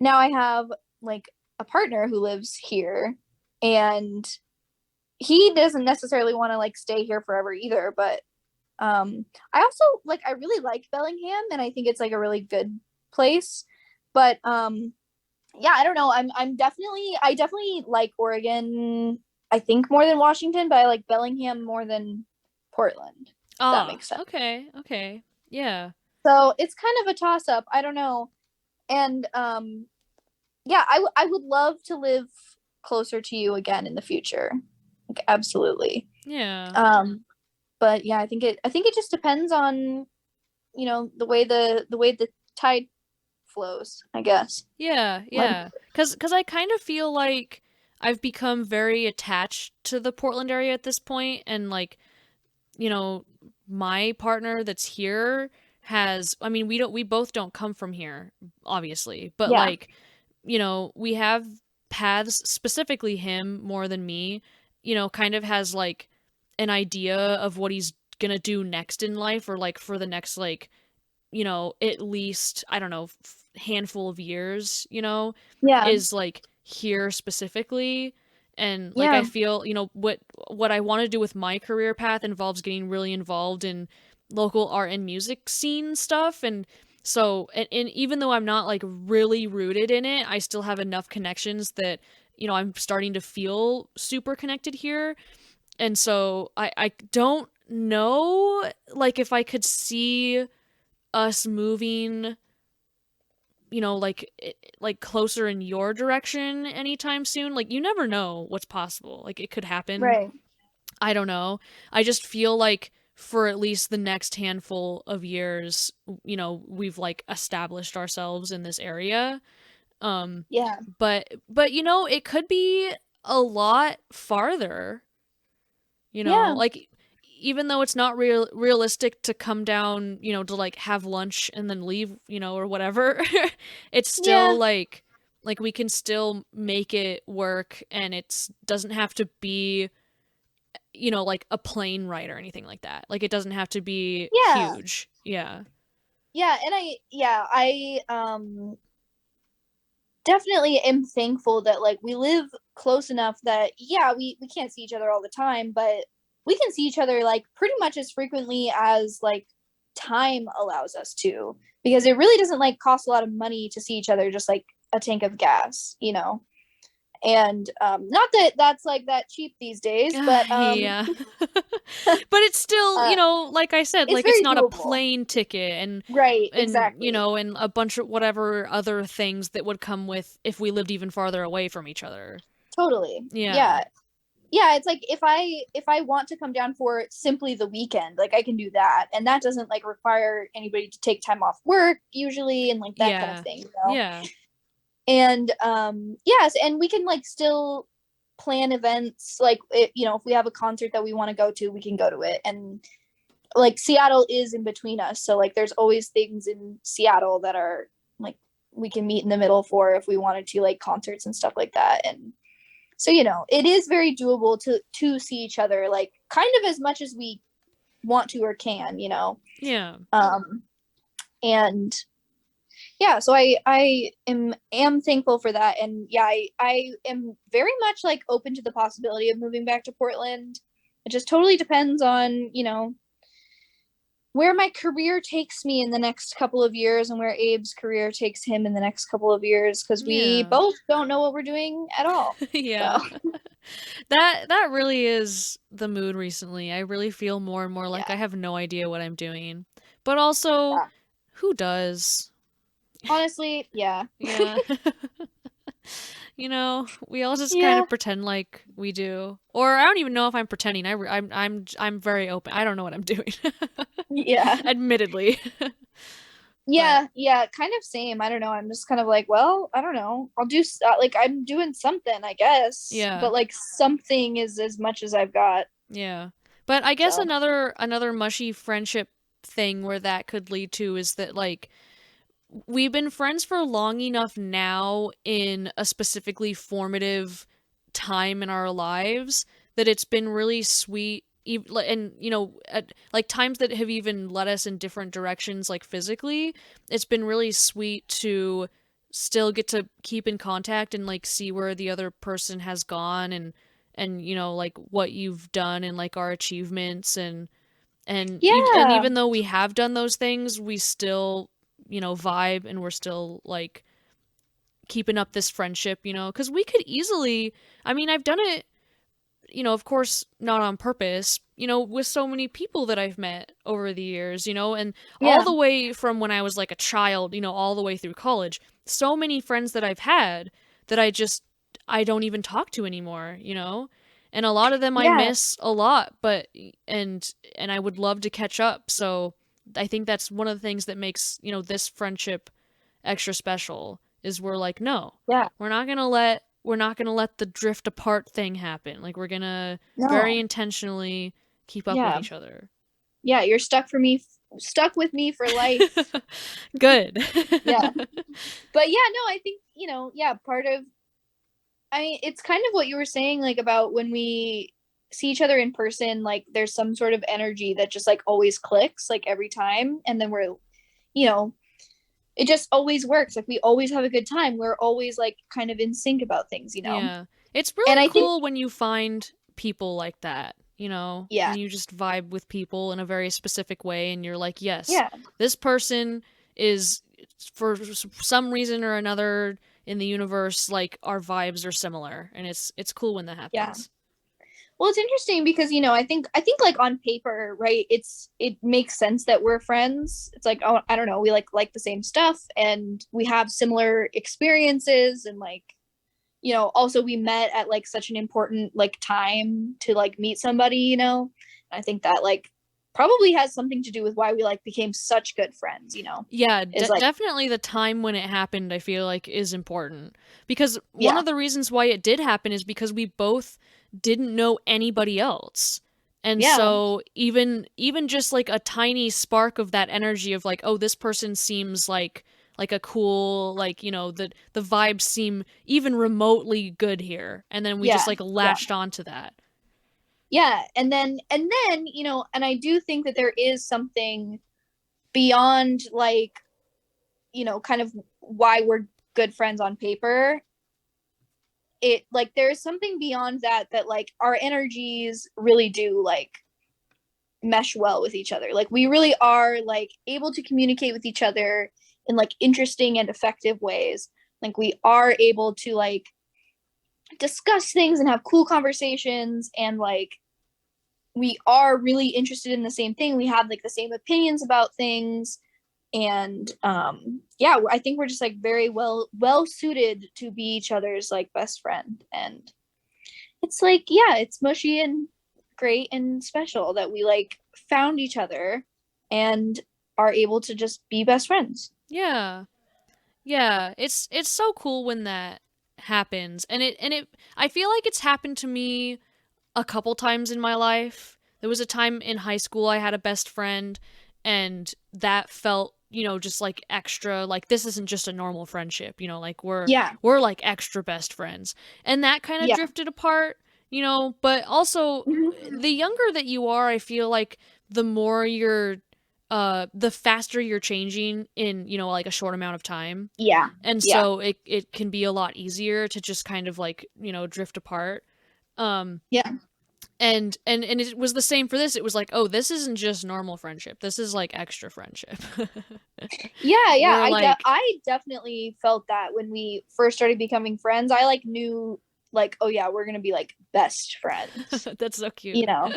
[SPEAKER 2] now I have like a partner who lives here and he doesn't necessarily want to like stay here forever either, but I also like I really like Bellingham and I think it's like a really good place. But yeah, I don't know. I definitely like Oregon, I think more than Washington, but I like Bellingham more than Portland, if that
[SPEAKER 1] Ah,
[SPEAKER 2] makes sense.
[SPEAKER 1] okay. Okay. Yeah.
[SPEAKER 2] So it's kind of a toss up. I don't know. And yeah, I would love to live closer to you again in the future. Like absolutely.
[SPEAKER 1] Yeah.
[SPEAKER 2] Um but yeah, I think it just depends on, you know, the way the tide flows, I guess.
[SPEAKER 1] Yeah,
[SPEAKER 2] Like,
[SPEAKER 1] yeah. Cause I kind of feel like I've become very attached to the Portland area at this point, and like, you know, my partner that's here has, I mean, we both don't come from here, obviously, but
[SPEAKER 2] yeah.
[SPEAKER 1] like, you know, we have paths, specifically him more than me, you know, kind of has like an idea of what he's gonna do next in life or like for the next like, you know, at least, I don't know, handful of years, you know,
[SPEAKER 2] Yeah.
[SPEAKER 1] is like here specifically. And like I
[SPEAKER 2] Yeah.
[SPEAKER 1] feel, you know, what I want to do with my career path involves getting really involved in local art and music scene stuff. And so and even though I'm not like really rooted in it, I still have enough connections that, you know, I'm starting to feel super connected here. And so I don't know like if I could see us moving, you know, like closer in your direction anytime soon. Like you never know what's possible. Like it could happen.
[SPEAKER 2] Right.
[SPEAKER 1] I don't know. I just feel like for at least the next handful of years, you know, we've like established ourselves in this area. Um
[SPEAKER 2] Yeah.
[SPEAKER 1] but you know, it could be a lot farther, you know.
[SPEAKER 2] Yeah.
[SPEAKER 1] Like even though it's not realistic to come down, to like have lunch and then leave, or whatever, it's
[SPEAKER 2] Yeah.
[SPEAKER 1] still like we can still make it work, and it doesn't have to be, like a plane ride or anything like that. Like it doesn't have to be
[SPEAKER 2] Yeah.
[SPEAKER 1] huge. Yeah.
[SPEAKER 2] Yeah, and I definitely am thankful that like we live close enough that yeah, we can't see each other all the time, but we can see each other like pretty much as frequently as like time allows us to, because it really doesn't like cost a lot of money to see each other, just like a tank of gas, you know. And not that that's like that cheap these days, but
[SPEAKER 1] Yeah. But it's still,
[SPEAKER 2] uh
[SPEAKER 1] like I said,
[SPEAKER 2] it's
[SPEAKER 1] like it's
[SPEAKER 2] very
[SPEAKER 1] not a
[SPEAKER 2] doable.
[SPEAKER 1] plane ticket, and
[SPEAKER 2] Right,
[SPEAKER 1] and
[SPEAKER 2] exactly.
[SPEAKER 1] and a bunch of whatever other things that would come with if we lived even farther away from each other.
[SPEAKER 2] Totally.
[SPEAKER 1] Yeah.
[SPEAKER 2] Yeah. Yeah, it's like if I want to come down for simply the weekend, like I can do that, and that doesn't like require anybody to take time off work usually, and like that kind of
[SPEAKER 1] Yeah.
[SPEAKER 2] thing, you know.
[SPEAKER 1] Yeah.
[SPEAKER 2] And yes, and we can like still plan events, like if we have a concert that we want to go to, we can go to it. And like Seattle is in between us, so like there's always things in Seattle that are like we can meet in the middle for if we wanted to, like concerts and stuff like that. And so it is very doable to see each other like kind of as much as we want to or can,
[SPEAKER 1] Yeah.
[SPEAKER 2] um and yeah, so I am thankful for that. And yeah, I am very much like open to the possibility of moving back to Portland. It just totally depends on where my career takes me in the next couple of years, and where Abe's career takes him in the next couple of years, because we
[SPEAKER 1] Yeah.
[SPEAKER 2] both don't know what we're doing at all. So
[SPEAKER 1] Yeah. That really is the mood recently. I really feel more and more like I
[SPEAKER 2] yeah,
[SPEAKER 1] have no idea what I'm doing. But also,
[SPEAKER 2] yeah.
[SPEAKER 1] who does?
[SPEAKER 2] Honestly, yeah.
[SPEAKER 1] Yeah. We all just kind
[SPEAKER 2] Yeah.
[SPEAKER 1] of pretend like we do. Or I don't even know if I'm pretending. I'm very open. I don't know what I'm doing.
[SPEAKER 2] Yeah.
[SPEAKER 1] Admittedly. But
[SPEAKER 2] Yeah, kind of same. I don't know. I'm just kind of like, well, I don't know. I'll do like I'm doing something, I guess.
[SPEAKER 1] yeah.
[SPEAKER 2] But like something is as much as I've got.
[SPEAKER 1] Yeah. But I guess
[SPEAKER 2] So,
[SPEAKER 1] another mushy friendship thing where that could lead to is that like we've been friends for long enough now in a specifically formative time in our lives that it's been really sweet, and at like times that have even led us in different directions, like physically, it's been really sweet to still get to keep in contact and like see where the other person has gone, and like what you've done and like our achievements, and
[SPEAKER 2] yeah.
[SPEAKER 1] even though we have done those things, we still vibe, and we're still like keeping up this friendship, because we could easily, I mean, I've done it, of course, not on purpose, with so many people that I've met over the years, and all
[SPEAKER 2] Yeah.
[SPEAKER 1] the way from when I was like a child, all the way through college, so many friends that I've had that I don't even talk to anymore, and a lot of them I
[SPEAKER 2] Yeah.
[SPEAKER 1] miss a lot, but, and I would love to catch up. So I think that's one of the things that makes, this friendship extra special is we're like, no,
[SPEAKER 2] Yeah.
[SPEAKER 1] we're not gonna let the drift apart thing happen. Like we're gonna very
[SPEAKER 2] No.
[SPEAKER 1] intentionally keep up with
[SPEAKER 2] Yeah.
[SPEAKER 1] each other.
[SPEAKER 2] Yeah, you're stuck with me for life.
[SPEAKER 1] Good.
[SPEAKER 2] Yeah. But yeah, no, I think, yeah, part of I mean, it's kind of what you were saying, like about when we see each other in person, like there's some sort of energy that just like always clicks like every time. And then you know, it just always works. Like we always have a good time. We're always like kind of in sync about things.
[SPEAKER 1] Yeah. It's
[SPEAKER 2] And
[SPEAKER 1] really
[SPEAKER 2] I think,
[SPEAKER 1] cool when you find people like that,
[SPEAKER 2] yeah,
[SPEAKER 1] when you just vibe with people in a very specific way and you're like, yes,
[SPEAKER 2] yeah,
[SPEAKER 1] this person is, for some reason or another in the universe, like our vibes are similar, and it's cool when that
[SPEAKER 2] yeah.
[SPEAKER 1] happens.
[SPEAKER 2] Well, it's interesting because I think like on paper, right? It makes sense that we're friends. It's like, oh, I don't know, we like the same stuff, and we have similar experiences, and like also we met at like such an important like time to like meet somebody. I think that like probably has something to do with why we like became such good friends.
[SPEAKER 1] Yeah,
[SPEAKER 2] Is like,
[SPEAKER 1] definitely the time when it happened, I feel like, is important. Because one
[SPEAKER 2] yeah,
[SPEAKER 1] of the reasons why it did happen is because we both didn't know anybody else. And
[SPEAKER 2] Yeah.
[SPEAKER 1] so even just like a tiny spark of that energy of like, oh, this person seems like a cool, like, the vibes seem even remotely good here. And then we just
[SPEAKER 2] Yeah.
[SPEAKER 1] like
[SPEAKER 2] Yeah.
[SPEAKER 1] latched onto that.
[SPEAKER 2] Yeah. And then, and I do think that there is something beyond like, kind of why we're good friends on paper. It like there's something beyond that like our energies really do like mesh well with each other. Like we really are like able to communicate with each other in like interesting and effective ways. Like we are able to like discuss things and have cool conversations, and like we are really interested in the same thing. We have like the same opinions about things, and yeah, I think we're just like very well suited to be each other's like best friend. And it's like, yeah, it's mushy and great and special that we like found each other and are able to just be best friends.
[SPEAKER 1] Yeah. Yeah, it's so cool when that happens. And it I feel like it's happened to me a couple times in my life. There was a time in high school I had a best friend, and that felt, just like extra, like this isn't just a normal friendship, like
[SPEAKER 2] Yeah.
[SPEAKER 1] we're like extra best friends. And that kind of
[SPEAKER 2] Yeah.
[SPEAKER 1] drifted apart, but also
[SPEAKER 2] Mm-hmm.
[SPEAKER 1] the younger that you are, I feel like the more you're the faster you're changing in, like a short amount of time.
[SPEAKER 2] Yeah.
[SPEAKER 1] And
[SPEAKER 2] Yeah.
[SPEAKER 1] so it can be a lot easier to just kind of like, drift apart. Um
[SPEAKER 2] Yeah.
[SPEAKER 1] and it was the same for this. It was like, oh, this isn't just normal friendship. This is like extra friendship.
[SPEAKER 2] Yeah, yeah.
[SPEAKER 1] We're like,
[SPEAKER 2] I definitely felt that when we first started becoming friends. I like knew like, oh yeah, we're gonna be like best friends,
[SPEAKER 1] that's so
[SPEAKER 2] you
[SPEAKER 1] cute.
[SPEAKER 2] know.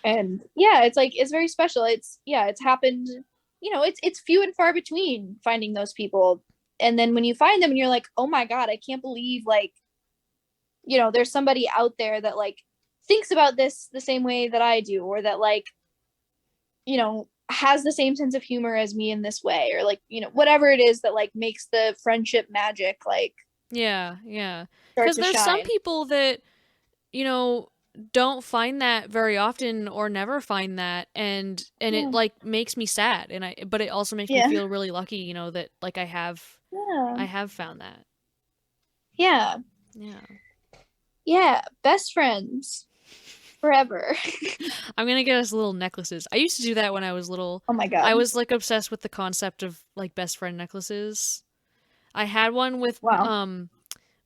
[SPEAKER 2] And yeah, it's like it's very special. It's yeah, it's happened. It's few and far between finding those people. And then when you find them, and you're like, oh my god, I can't believe like there's somebody out there that like thinks about this the same way that I do, or that like has the same sense of humor as me in this way, or like whatever it is that like makes the friendship magic like
[SPEAKER 1] Yeah, yeah.
[SPEAKER 2] start
[SPEAKER 1] Because
[SPEAKER 2] to
[SPEAKER 1] there's some
[SPEAKER 2] shine.
[SPEAKER 1] people that, you know, don't find that very often or never find that, and it
[SPEAKER 2] Yeah.
[SPEAKER 1] like makes me sad, but it also makes me
[SPEAKER 2] Yeah.
[SPEAKER 1] feel really lucky, that like
[SPEAKER 2] Yeah.
[SPEAKER 1] I have found that.
[SPEAKER 2] Yeah.
[SPEAKER 1] Yeah.
[SPEAKER 2] Yeah. Best friends forever.
[SPEAKER 1] I'm gonna get us little necklaces. I used to do that when I was little.
[SPEAKER 2] Oh my
[SPEAKER 1] I
[SPEAKER 2] god.
[SPEAKER 1] was like obsessed with the concept of like best friend necklaces. I had one with
[SPEAKER 2] Wow.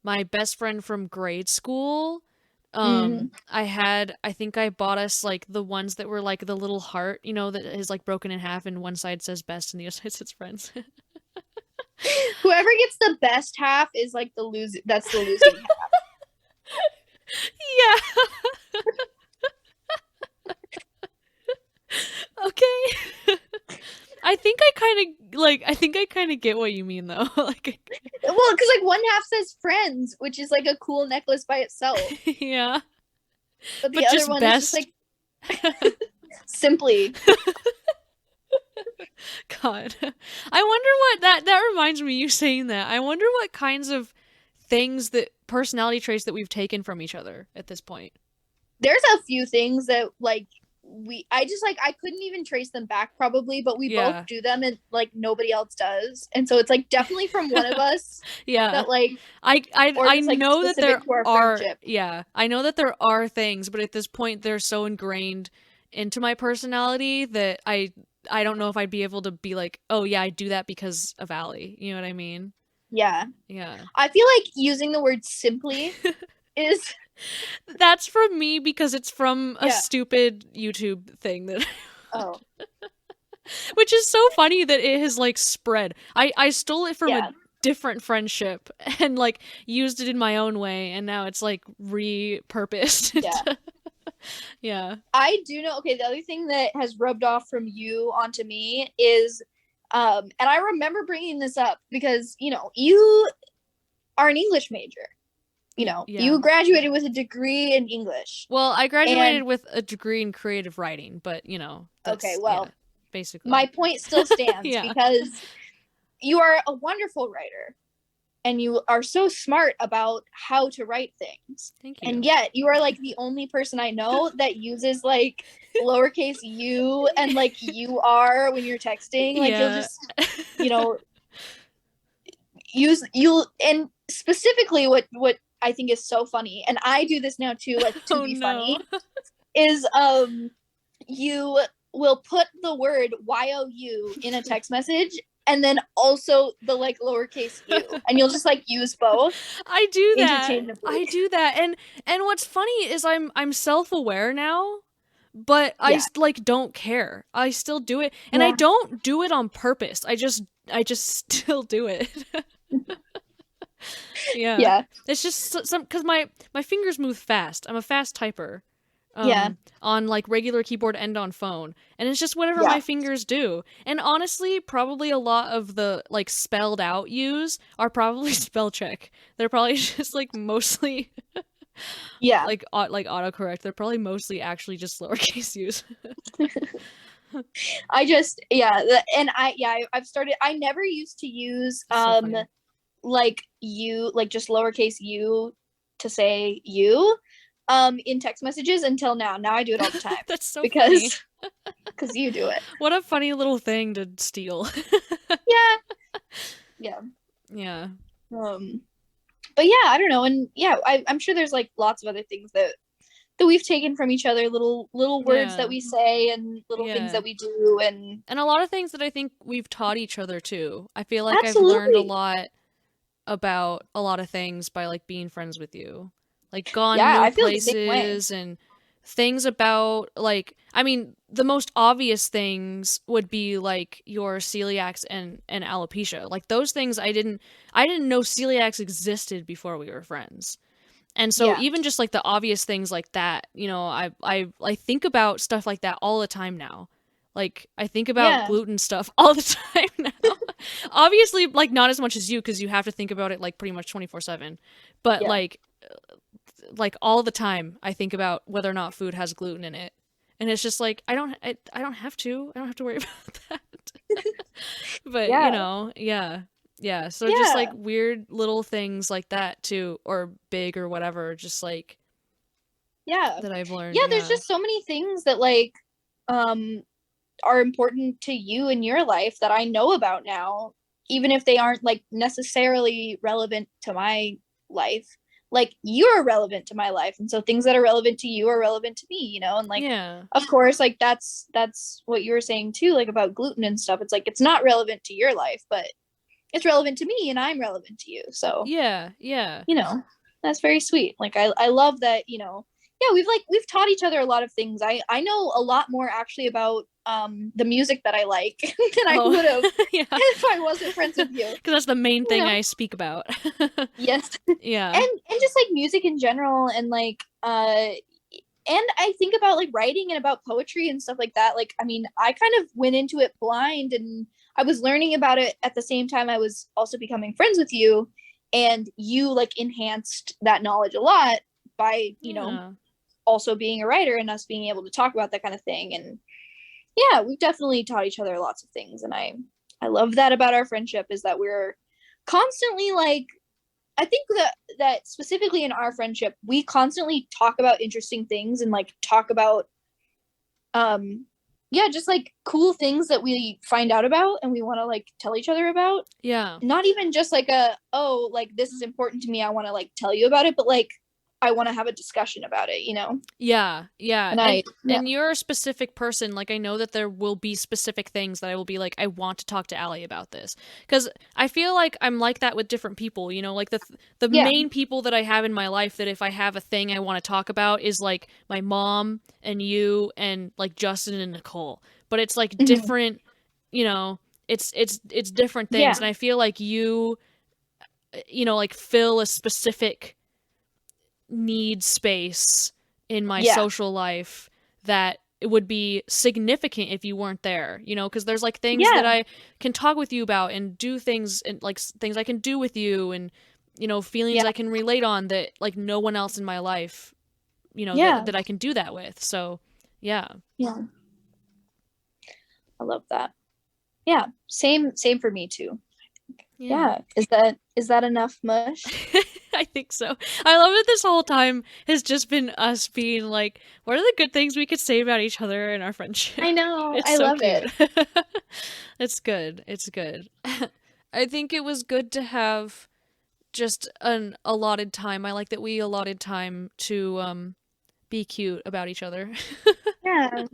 [SPEAKER 1] my best friend from grade school.
[SPEAKER 2] Mm.
[SPEAKER 1] I think I bought us like the ones that were like the little heart, that is like broken in half and one side says best and the other side says friends.
[SPEAKER 2] Whoever gets the best half is like the lose. That's the losing half.
[SPEAKER 1] Yeah. Okay. I think I kind of get what you mean though. Like
[SPEAKER 2] Well, because like one half says friends, which is like a cool necklace by itself,
[SPEAKER 1] yeah,
[SPEAKER 2] but the
[SPEAKER 1] but
[SPEAKER 2] other
[SPEAKER 1] just
[SPEAKER 2] one is just
[SPEAKER 1] best.
[SPEAKER 2] like simply.
[SPEAKER 1] God. I wonder what that reminds me, you saying that. I wonder what kinds of things, that personality traits that we've taken from each other at this point.
[SPEAKER 2] There's a few things that like I just like I couldn't even trace them back probably, but we both
[SPEAKER 1] Yeah.
[SPEAKER 2] do them and like nobody else does, and so it's like definitely from one of us
[SPEAKER 1] Yeah.
[SPEAKER 2] that like or
[SPEAKER 1] I
[SPEAKER 2] just like
[SPEAKER 1] know that there
[SPEAKER 2] specific to our
[SPEAKER 1] are,
[SPEAKER 2] friendship.
[SPEAKER 1] yeah. I know that there are things, but at this point they're so ingrained into my personality that I don't know if I'd be able to be like, "Oh yeah, I do that because of Allie." You know what I mean?
[SPEAKER 2] Yeah,
[SPEAKER 1] Yeah.
[SPEAKER 2] I feel like using the word simply is
[SPEAKER 1] That's from me because it's from a
[SPEAKER 2] yeah.
[SPEAKER 1] stupid YouTube thing that
[SPEAKER 2] Oh
[SPEAKER 1] which is so funny that it has like spread. I stole it from a
[SPEAKER 2] yeah.
[SPEAKER 1] different friendship and like used it in my own way, and now it's like repurposed.
[SPEAKER 2] Yeah.
[SPEAKER 1] Yeah.
[SPEAKER 2] I do know. Okay, the other thing that has rubbed off from you onto me is, and I remember bringing this up because you are an English major.
[SPEAKER 1] Yeah.
[SPEAKER 2] You graduated with a degree in English,
[SPEAKER 1] Well, I
[SPEAKER 2] and
[SPEAKER 1] graduated with a degree in creative writing, but
[SPEAKER 2] okay,
[SPEAKER 1] that's yeah,
[SPEAKER 2] well, my
[SPEAKER 1] basically.
[SPEAKER 2] point still stands
[SPEAKER 1] Yeah.
[SPEAKER 2] because you are a wonderful writer, and you are so smart about how to write things.
[SPEAKER 1] Thank
[SPEAKER 2] And
[SPEAKER 1] you.
[SPEAKER 2] yet you are like the only person I know that uses like lowercase u and like you are when you're texting. Like you'll
[SPEAKER 1] Yeah.
[SPEAKER 2] just, you know, you'll and specifically what I think is so funny, and I do this now too, like to
[SPEAKER 1] Oh
[SPEAKER 2] be funny,
[SPEAKER 1] no.
[SPEAKER 2] is you will put the word you in a text message and then also the like lowercase u, and you'll just like use both
[SPEAKER 1] I do that.
[SPEAKER 2] interchangeably.
[SPEAKER 1] I do that. And what's funny is I'm self-aware now, but
[SPEAKER 2] Yeah.
[SPEAKER 1] like don't care. I still do it, and I
[SPEAKER 2] Yeah.
[SPEAKER 1] don't do it on purpose. I just still do it. Yeah.
[SPEAKER 2] Yeah.
[SPEAKER 1] It's just some cuz my fingers move fast. I'm a fast typer.
[SPEAKER 2] Yeah.
[SPEAKER 1] On like regular keyboard and on phone. And it's just whatever
[SPEAKER 2] Yeah.
[SPEAKER 1] my fingers do. And honestly, probably a lot of the like spelled out U's are probably spell check. They're probably just like mostly
[SPEAKER 2] Yeah.
[SPEAKER 1] like autocorrect. They're probably mostly actually just lowercase U's.
[SPEAKER 2] I just yeah, and I've started. I never used to use
[SPEAKER 1] So funny.
[SPEAKER 2] like you, like just lowercase u to say you in text messages until now. Now I do it all the time
[SPEAKER 1] That's so funny.
[SPEAKER 2] because you do it.
[SPEAKER 1] What a funny little thing to steal.
[SPEAKER 2] Yeah. Yeah.
[SPEAKER 1] Yeah.
[SPEAKER 2] Um but yeah, I don't know. And yeah, I'm sure there's like lots of other things that we've taken from each other, little words that
[SPEAKER 1] Yeah.
[SPEAKER 2] we say and little things
[SPEAKER 1] Yeah.
[SPEAKER 2] that we do. And
[SPEAKER 1] And a lot of things that I think we've taught each other too. I feel like I've learned a
[SPEAKER 2] absolutely.
[SPEAKER 1] lot about a lot of things by like being friends with you. Like gone
[SPEAKER 2] Yeah,
[SPEAKER 1] new
[SPEAKER 2] I feel the same way.
[SPEAKER 1] places and things about like I mean the most obvious things would be like your celiacs and alopecia. Like those things I didn't know celiacs existed before we were friends. And so
[SPEAKER 2] Yeah.
[SPEAKER 1] even just like the obvious things like that, I think about stuff like that all the time now. Like I think about
[SPEAKER 2] Yeah.
[SPEAKER 1] gluten stuff all the time now. Obviously like not as much as you cuz you have to think about it like pretty much 24/7. But
[SPEAKER 2] Yeah.
[SPEAKER 1] like all the time I think about whether or not food has gluten in it. And it's just like I don't have to. I don't have to worry about that. But,
[SPEAKER 2] Yeah.
[SPEAKER 1] yeah. Yeah, so just like
[SPEAKER 2] Yeah.
[SPEAKER 1] weird little things like that too, or big or whatever, just like
[SPEAKER 2] Yeah.
[SPEAKER 1] that I've learned.
[SPEAKER 2] Yeah, there's
[SPEAKER 1] Yeah.
[SPEAKER 2] just so many things that like um are important to you in your life that I know about now, even if they aren't like necessarily relevant to my life. Like you're relevant to my life, and so things that are relevant to you are relevant to me, you know. And like,
[SPEAKER 1] Yeah.
[SPEAKER 2] of course, like that's what you were saying too, like about gluten and stuff. It's like it's not relevant to your life, but it's relevant to me, and I'm relevant to you. So
[SPEAKER 1] Yeah. Yeah.
[SPEAKER 2] you know, that's very sweet. Like I love that, you know, yeah, we've taught each other a lot of things. I know a lot more actually about the music that I like than I
[SPEAKER 1] Oh,
[SPEAKER 2] would have
[SPEAKER 1] yeah.
[SPEAKER 2] if I wasn't friends with you.
[SPEAKER 1] Because that's the main
[SPEAKER 2] You
[SPEAKER 1] thing
[SPEAKER 2] know?
[SPEAKER 1] I speak about.
[SPEAKER 2] Yes.
[SPEAKER 1] Yeah.
[SPEAKER 2] And just like music in general, and like and I think about like writing and about poetry and stuff like that. Like I mean, I kind of went into it blind, and I was learning about it at the same time I was also becoming friends with you, and you like enhanced that knowledge a lot by, you know,
[SPEAKER 1] Yeah.
[SPEAKER 2] also being a writer and us being able to talk about that kind of thing. And yeah, we've definitely taught each other lots of things, and I love that about our friendship, is that we're constantly like, I think that specifically in our friendship, we constantly talk about interesting things and like talk about um yeah, just like cool things that we find out about and we want to like tell each other about.
[SPEAKER 1] Yeah.
[SPEAKER 2] Not even just like a, oh, like this is important to me, I want to like tell you about it, but like I want to have a discussion about it, you know?
[SPEAKER 1] Yeah, yeah.
[SPEAKER 2] And
[SPEAKER 1] And
[SPEAKER 2] I yeah.
[SPEAKER 1] and you're a specific person. Like I know that there will be specific things that I will be like I want to talk to Allie about this. Cuz I feel like I'm like that with different people, like the
[SPEAKER 2] Yeah.
[SPEAKER 1] main people that I have in my life that if I have a thing I want to talk about is like my mom and you and like Justin and Nicole. But it's like
[SPEAKER 2] Mhm.
[SPEAKER 1] different, you know, it's different things
[SPEAKER 2] Yeah.
[SPEAKER 1] and I feel like you like fill a specific need space in my
[SPEAKER 2] Yeah.
[SPEAKER 1] social life that it would be significant if you weren't there, because there's like things that
[SPEAKER 2] Yeah.
[SPEAKER 1] I can talk with you about and do things and like things I can do with you and feelings
[SPEAKER 2] Yeah.
[SPEAKER 1] I can relate on that like no one else in my life, that
[SPEAKER 2] Yeah.
[SPEAKER 1] that I can do that with. So, yeah.
[SPEAKER 2] Yeah. I love that. Yeah. Same for me too.
[SPEAKER 1] Yeah.
[SPEAKER 2] Yeah. Is that Is that enough mush?
[SPEAKER 1] I think so. I love that this whole time has just been us being like, what are the good things we could say about each other in our friendship?
[SPEAKER 2] I know.
[SPEAKER 1] It's
[SPEAKER 2] I
[SPEAKER 1] so
[SPEAKER 2] love it.
[SPEAKER 1] cute. It's good. It's good. I think it was good to have just an allotted time. I like that we allotted time to be cute about each other.
[SPEAKER 2] Yeah,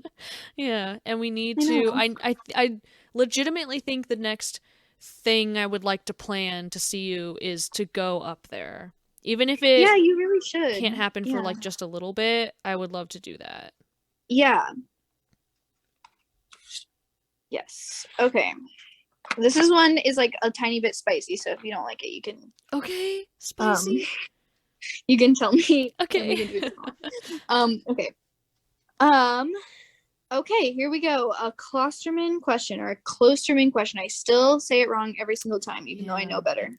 [SPEAKER 1] Yeah, and we need
[SPEAKER 2] I
[SPEAKER 1] to
[SPEAKER 2] know.
[SPEAKER 1] I legitimately think the next thing I would like to plan to see you is to go up there. Even if
[SPEAKER 2] Yeah,
[SPEAKER 1] it
[SPEAKER 2] you really should.
[SPEAKER 1] can't happen for
[SPEAKER 2] Yeah.
[SPEAKER 1] like just a little bit, I would love to do that.
[SPEAKER 2] Yeah. Yes. Okay. This is one is like a tiny bit spicy, so if you don't like it,
[SPEAKER 1] Okay,
[SPEAKER 2] um
[SPEAKER 1] spicy.
[SPEAKER 2] you can tell me and we
[SPEAKER 1] Okay.
[SPEAKER 2] can do it tomorrow. Okay. Um okay, here we go. A Klosterman question or a Klosterman question. I still say it wrong every single time, even though I
[SPEAKER 1] Yeah.
[SPEAKER 2] know better.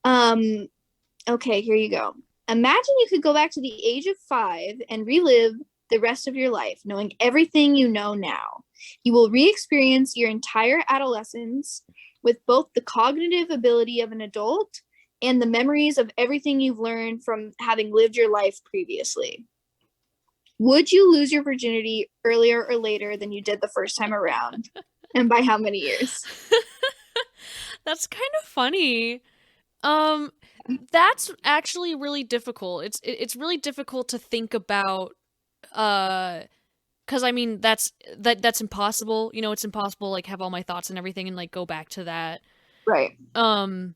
[SPEAKER 2] Um okay, here you go. Imagine you could go back to the age of 5 and relive the rest of your life, knowing everything you know now. You will re experience your entire adolescence with both the cognitive ability of an adult and the memories of everything you've learned from having lived your life previously. Would you lose your virginity earlier or later than you did the first time around? And by how many years?
[SPEAKER 1] That's kind of funny. Um that's actually really difficult. It's really difficult to think about uh cuz I mean that's impossible. You know, it's impossible like have all my thoughts and everything and like go back to that.
[SPEAKER 2] Right.
[SPEAKER 1] Um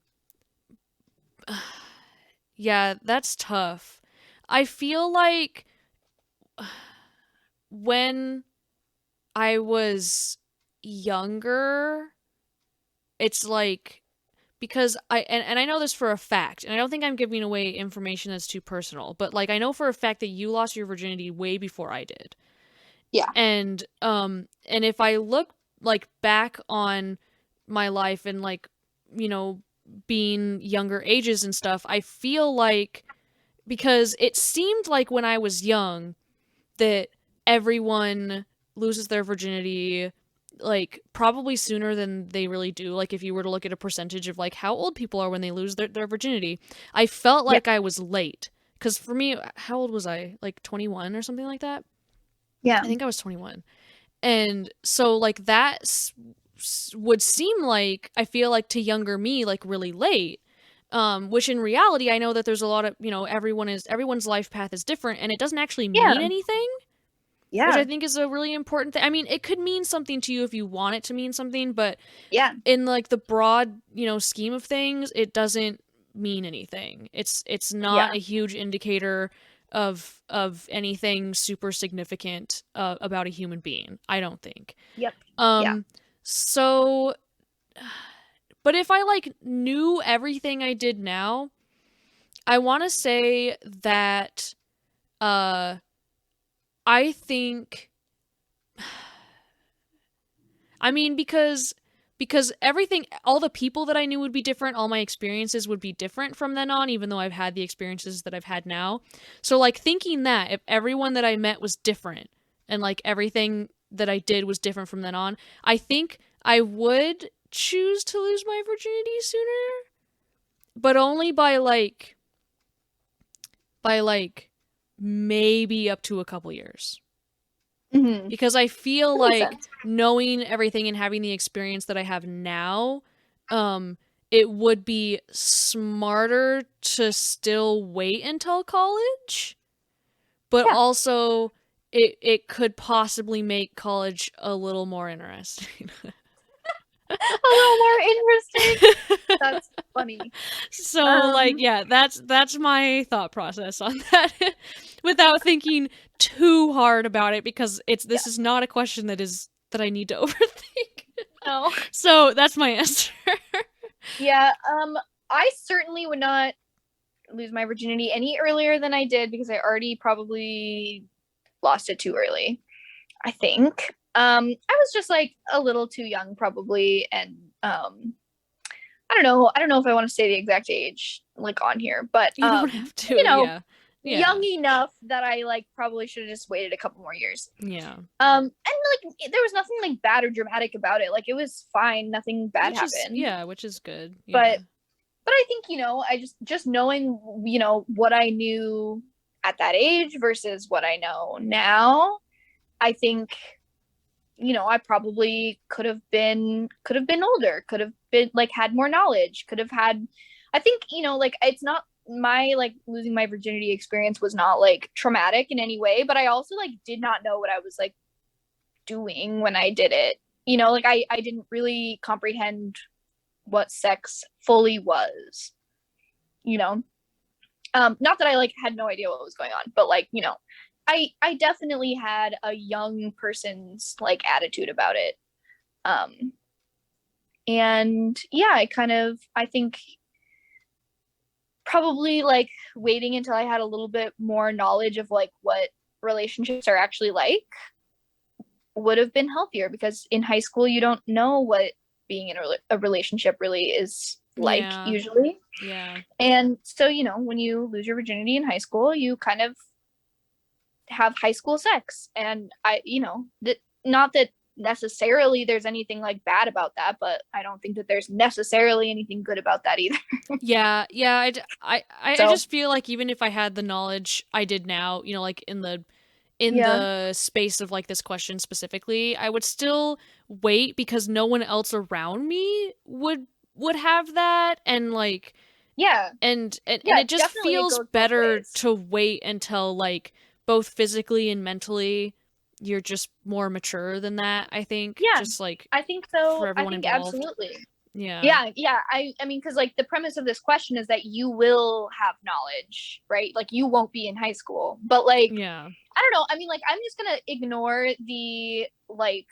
[SPEAKER 1] yeah, that's tough. I feel like when I was younger, it's like because and I know this for a fact, and I don't think I'm giving away information that's too personal, but like I know for a fact that you lost your virginity way before I did.
[SPEAKER 2] Yeah.
[SPEAKER 1] And if I look like back on my life and like, you know, being younger ages and stuff, I feel like because it seemed like when I was young that everyone loses their virginity like probably sooner than they really do. Like if you were to look at a percentage of like how old people are when they lose their virginity, I felt
[SPEAKER 2] Yep.
[SPEAKER 1] like I was late. Because for me, how old was I? Like 21 or something like that?
[SPEAKER 2] Yeah.
[SPEAKER 1] I think I was 21. And so like that would seem like I feel like to younger me like really late. Which in reality I know that there's a lot of, you know, everyone's life path is different and it doesn't actually mean
[SPEAKER 2] Yeah.
[SPEAKER 1] anything, which I
[SPEAKER 2] Yeah.
[SPEAKER 1] think is a really important thing. I mean, it could mean something to you if you want it to mean something, but
[SPEAKER 2] Yeah.
[SPEAKER 1] in like the broad, you know, scheme of things, it doesn't mean anything. It's not
[SPEAKER 2] Yeah.
[SPEAKER 1] a huge indicator of anything super significant about a human being, I don't think.
[SPEAKER 2] Yep. Yeah.
[SPEAKER 1] Um so but if I like knew everything I did now, I want to say that uh I think I mean because everything all the people that I knew would be different, all my experiences would be different from then on even though I've had the experiences that I've had now. So like thinking that if everyone that I met was different and like everything that I did was different from then on, I think I would choose to lose my virginity sooner, but only by like maybe up to a couple years.
[SPEAKER 2] Mm-hmm.
[SPEAKER 1] Because I feel
[SPEAKER 2] That makes
[SPEAKER 1] like
[SPEAKER 2] sense.
[SPEAKER 1] knowing everything and having the experience that I have now, it would be smarter to still wait until college, but
[SPEAKER 2] Yeah.
[SPEAKER 1] also it could possibly make college a little more interesting.
[SPEAKER 2] A little more interesting. That's funny.
[SPEAKER 1] So like
[SPEAKER 2] Um,
[SPEAKER 1] yeah, that's my thought process on that without thinking too hard about it because it's
[SPEAKER 2] yeah.
[SPEAKER 1] this is not a question that I need to overthink.
[SPEAKER 2] No.
[SPEAKER 1] So that's my answer.
[SPEAKER 2] Yeah. I certainly would not lose my virginity any earlier than I did because I already probably lost it too early. I think. I was just like a little too young probably, and I don't know. I don't know if I want to say the exact age like on here, but
[SPEAKER 1] You don't have
[SPEAKER 2] you
[SPEAKER 1] to,
[SPEAKER 2] know,
[SPEAKER 1] yeah. Yeah.
[SPEAKER 2] young enough that I like probably should have just waited a couple more years.
[SPEAKER 1] Yeah.
[SPEAKER 2] And like there was nothing like bad or dramatic about it. Like it was fine. Nothing bad happened.
[SPEAKER 1] Which is good.
[SPEAKER 2] But
[SPEAKER 1] Yeah.
[SPEAKER 2] but I think, I just knowing, what I knew at that age versus what I know now, I think, I probably could have been older, could have been like had more knowledge, could have had, I think, like it's not my like losing my virginity experience was not like traumatic in any way, but I also like did not know what I was like doing when I did it. Like I didn't really comprehend what sex fully was, you know. Not that I like had no idea what was going on, but like, I definitely had a young person's like attitude about it. Um and yeah, I think probably like waiting until I had a little bit more knowledge of like what relationships are actually like would have been healthier, because in high school you don't know what being in a relationship really is like
[SPEAKER 1] Yeah.
[SPEAKER 2] usually.
[SPEAKER 1] Yeah.
[SPEAKER 2] And so, when you lose your virginity in high school, you kind of have high school sex. And not that necessarily there's anything like bad about that, but I don't think that there's necessarily anything good about that either.
[SPEAKER 1] Yeah, yeah, I
[SPEAKER 2] So,
[SPEAKER 1] just feel like even if I had the knowledge I did now, like in
[SPEAKER 2] yeah.
[SPEAKER 1] the space of like this question specifically, I would still wait because no one else around me would have that, and like
[SPEAKER 2] Yeah.
[SPEAKER 1] and
[SPEAKER 2] Yeah,
[SPEAKER 1] it just
[SPEAKER 2] definitely it
[SPEAKER 1] feels
[SPEAKER 2] goes both
[SPEAKER 1] better
[SPEAKER 2] ways.
[SPEAKER 1] to wait until like both physically and mentally you're just more mature than that, I think,
[SPEAKER 2] Yeah.
[SPEAKER 1] just like
[SPEAKER 2] I think
[SPEAKER 1] for
[SPEAKER 2] so. I
[SPEAKER 1] everyone
[SPEAKER 2] think
[SPEAKER 1] involved.
[SPEAKER 2] absolutely.
[SPEAKER 1] Yeah.
[SPEAKER 2] Yeah. I mean, because like the premise of this question is that you will have knowledge, right? Like you won't be in high school, but like
[SPEAKER 1] Yeah.
[SPEAKER 2] I don't know. I mean, like I'm just gonna ignore the like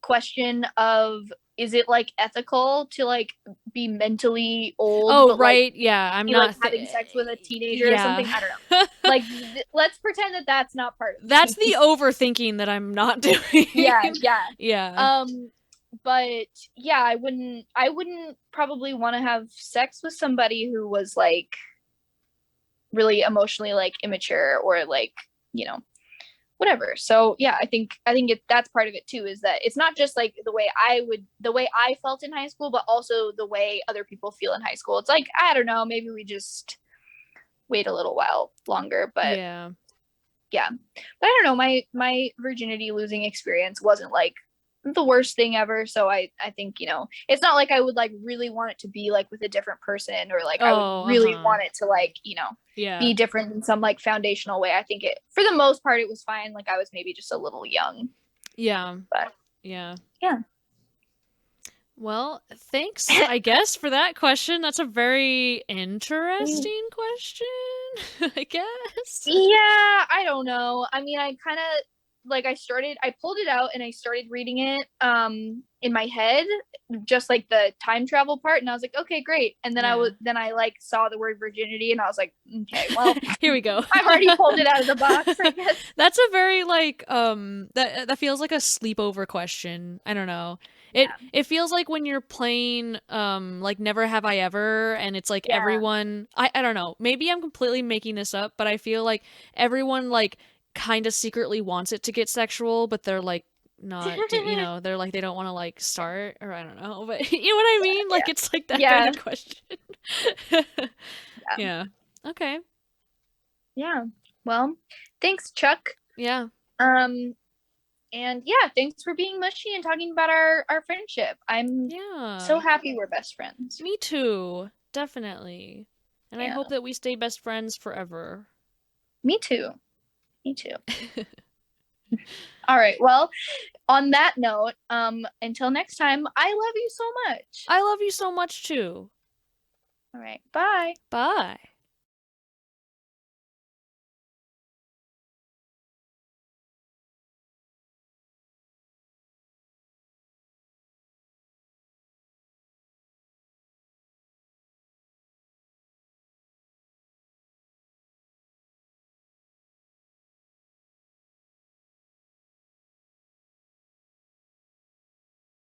[SPEAKER 2] question of, is it like ethical to like be mentally old
[SPEAKER 1] Oh,
[SPEAKER 2] but like
[SPEAKER 1] right. Yeah, I'm
[SPEAKER 2] be like
[SPEAKER 1] not
[SPEAKER 2] having sex with a teenager or
[SPEAKER 1] yeah.
[SPEAKER 2] something? I don't know. Like let's pretend that that's not part of
[SPEAKER 1] That's the
[SPEAKER 2] things.
[SPEAKER 1] overthinking that I'm not doing.
[SPEAKER 2] Yeah.
[SPEAKER 1] Yeah.
[SPEAKER 2] But yeah, I wouldn't probably want to have sex with somebody who was like really emotionally like immature or like, you know, whatever. So yeah, I think that's part of it too, is that it's not just like the way I felt in high school, but also the way other people feel in high school. It's like, I don't know, maybe we just wait a little while longer. But
[SPEAKER 1] Yeah.
[SPEAKER 2] yeah, but I don't know, my virginity losing experience wasn't like the worst thing ever. So I think, it's not like I would like really want it to be like with a different person, or like I would
[SPEAKER 1] Oh,
[SPEAKER 2] really
[SPEAKER 1] uh-huh.
[SPEAKER 2] want it to like,
[SPEAKER 1] Yeah.
[SPEAKER 2] be different in some like foundational way. I think it, for the most part, it was fine. Like I was maybe just a little young,
[SPEAKER 1] Yeah.
[SPEAKER 2] but
[SPEAKER 1] Yeah.
[SPEAKER 2] yeah.
[SPEAKER 1] Well, thanks, I guess, for that question. That's a very interesting question, I guess.
[SPEAKER 2] Yeah, I don't know. I mean, I kind of like I pulled it out and I started reading it in my head, just like the time travel part, and I was like, okay, great. And then
[SPEAKER 1] Yeah.
[SPEAKER 2] I like saw the word virginity and I was like, okay, well,
[SPEAKER 1] Here we go.
[SPEAKER 2] I've already pulled it out of the box, I guess.
[SPEAKER 1] That's a very like that feels like a sleepover question. I don't know.
[SPEAKER 2] Yeah.
[SPEAKER 1] It feels like when you're playing like Never Have I Ever, and it's like
[SPEAKER 2] Yeah.
[SPEAKER 1] everyone I don't know. Maybe I'm completely making this up, but I feel like everyone like kind of secretly wants it to get sexual, but they're like not they're like they don't want to like start, or I don't know, but you know what I mean? Like
[SPEAKER 2] Yeah.
[SPEAKER 1] it's like that kind
[SPEAKER 2] Yeah.
[SPEAKER 1] of question.
[SPEAKER 2] Yeah.
[SPEAKER 1] Yeah. Okay.
[SPEAKER 2] Yeah. Well, thanks, Chuck.
[SPEAKER 1] Yeah.
[SPEAKER 2] Um, and yeah, thanks for being mushy and talking about our friendship. I'm so
[SPEAKER 1] Yeah.
[SPEAKER 2] happy we're best friends.
[SPEAKER 1] Me too. Definitely. And I
[SPEAKER 2] Yeah.
[SPEAKER 1] hope that we stay best friends forever.
[SPEAKER 2] Me too. Me too. All right. Well, on that note, until next time, I love you so much.
[SPEAKER 1] I love you so much too.
[SPEAKER 2] All right. Bye.
[SPEAKER 1] Bye.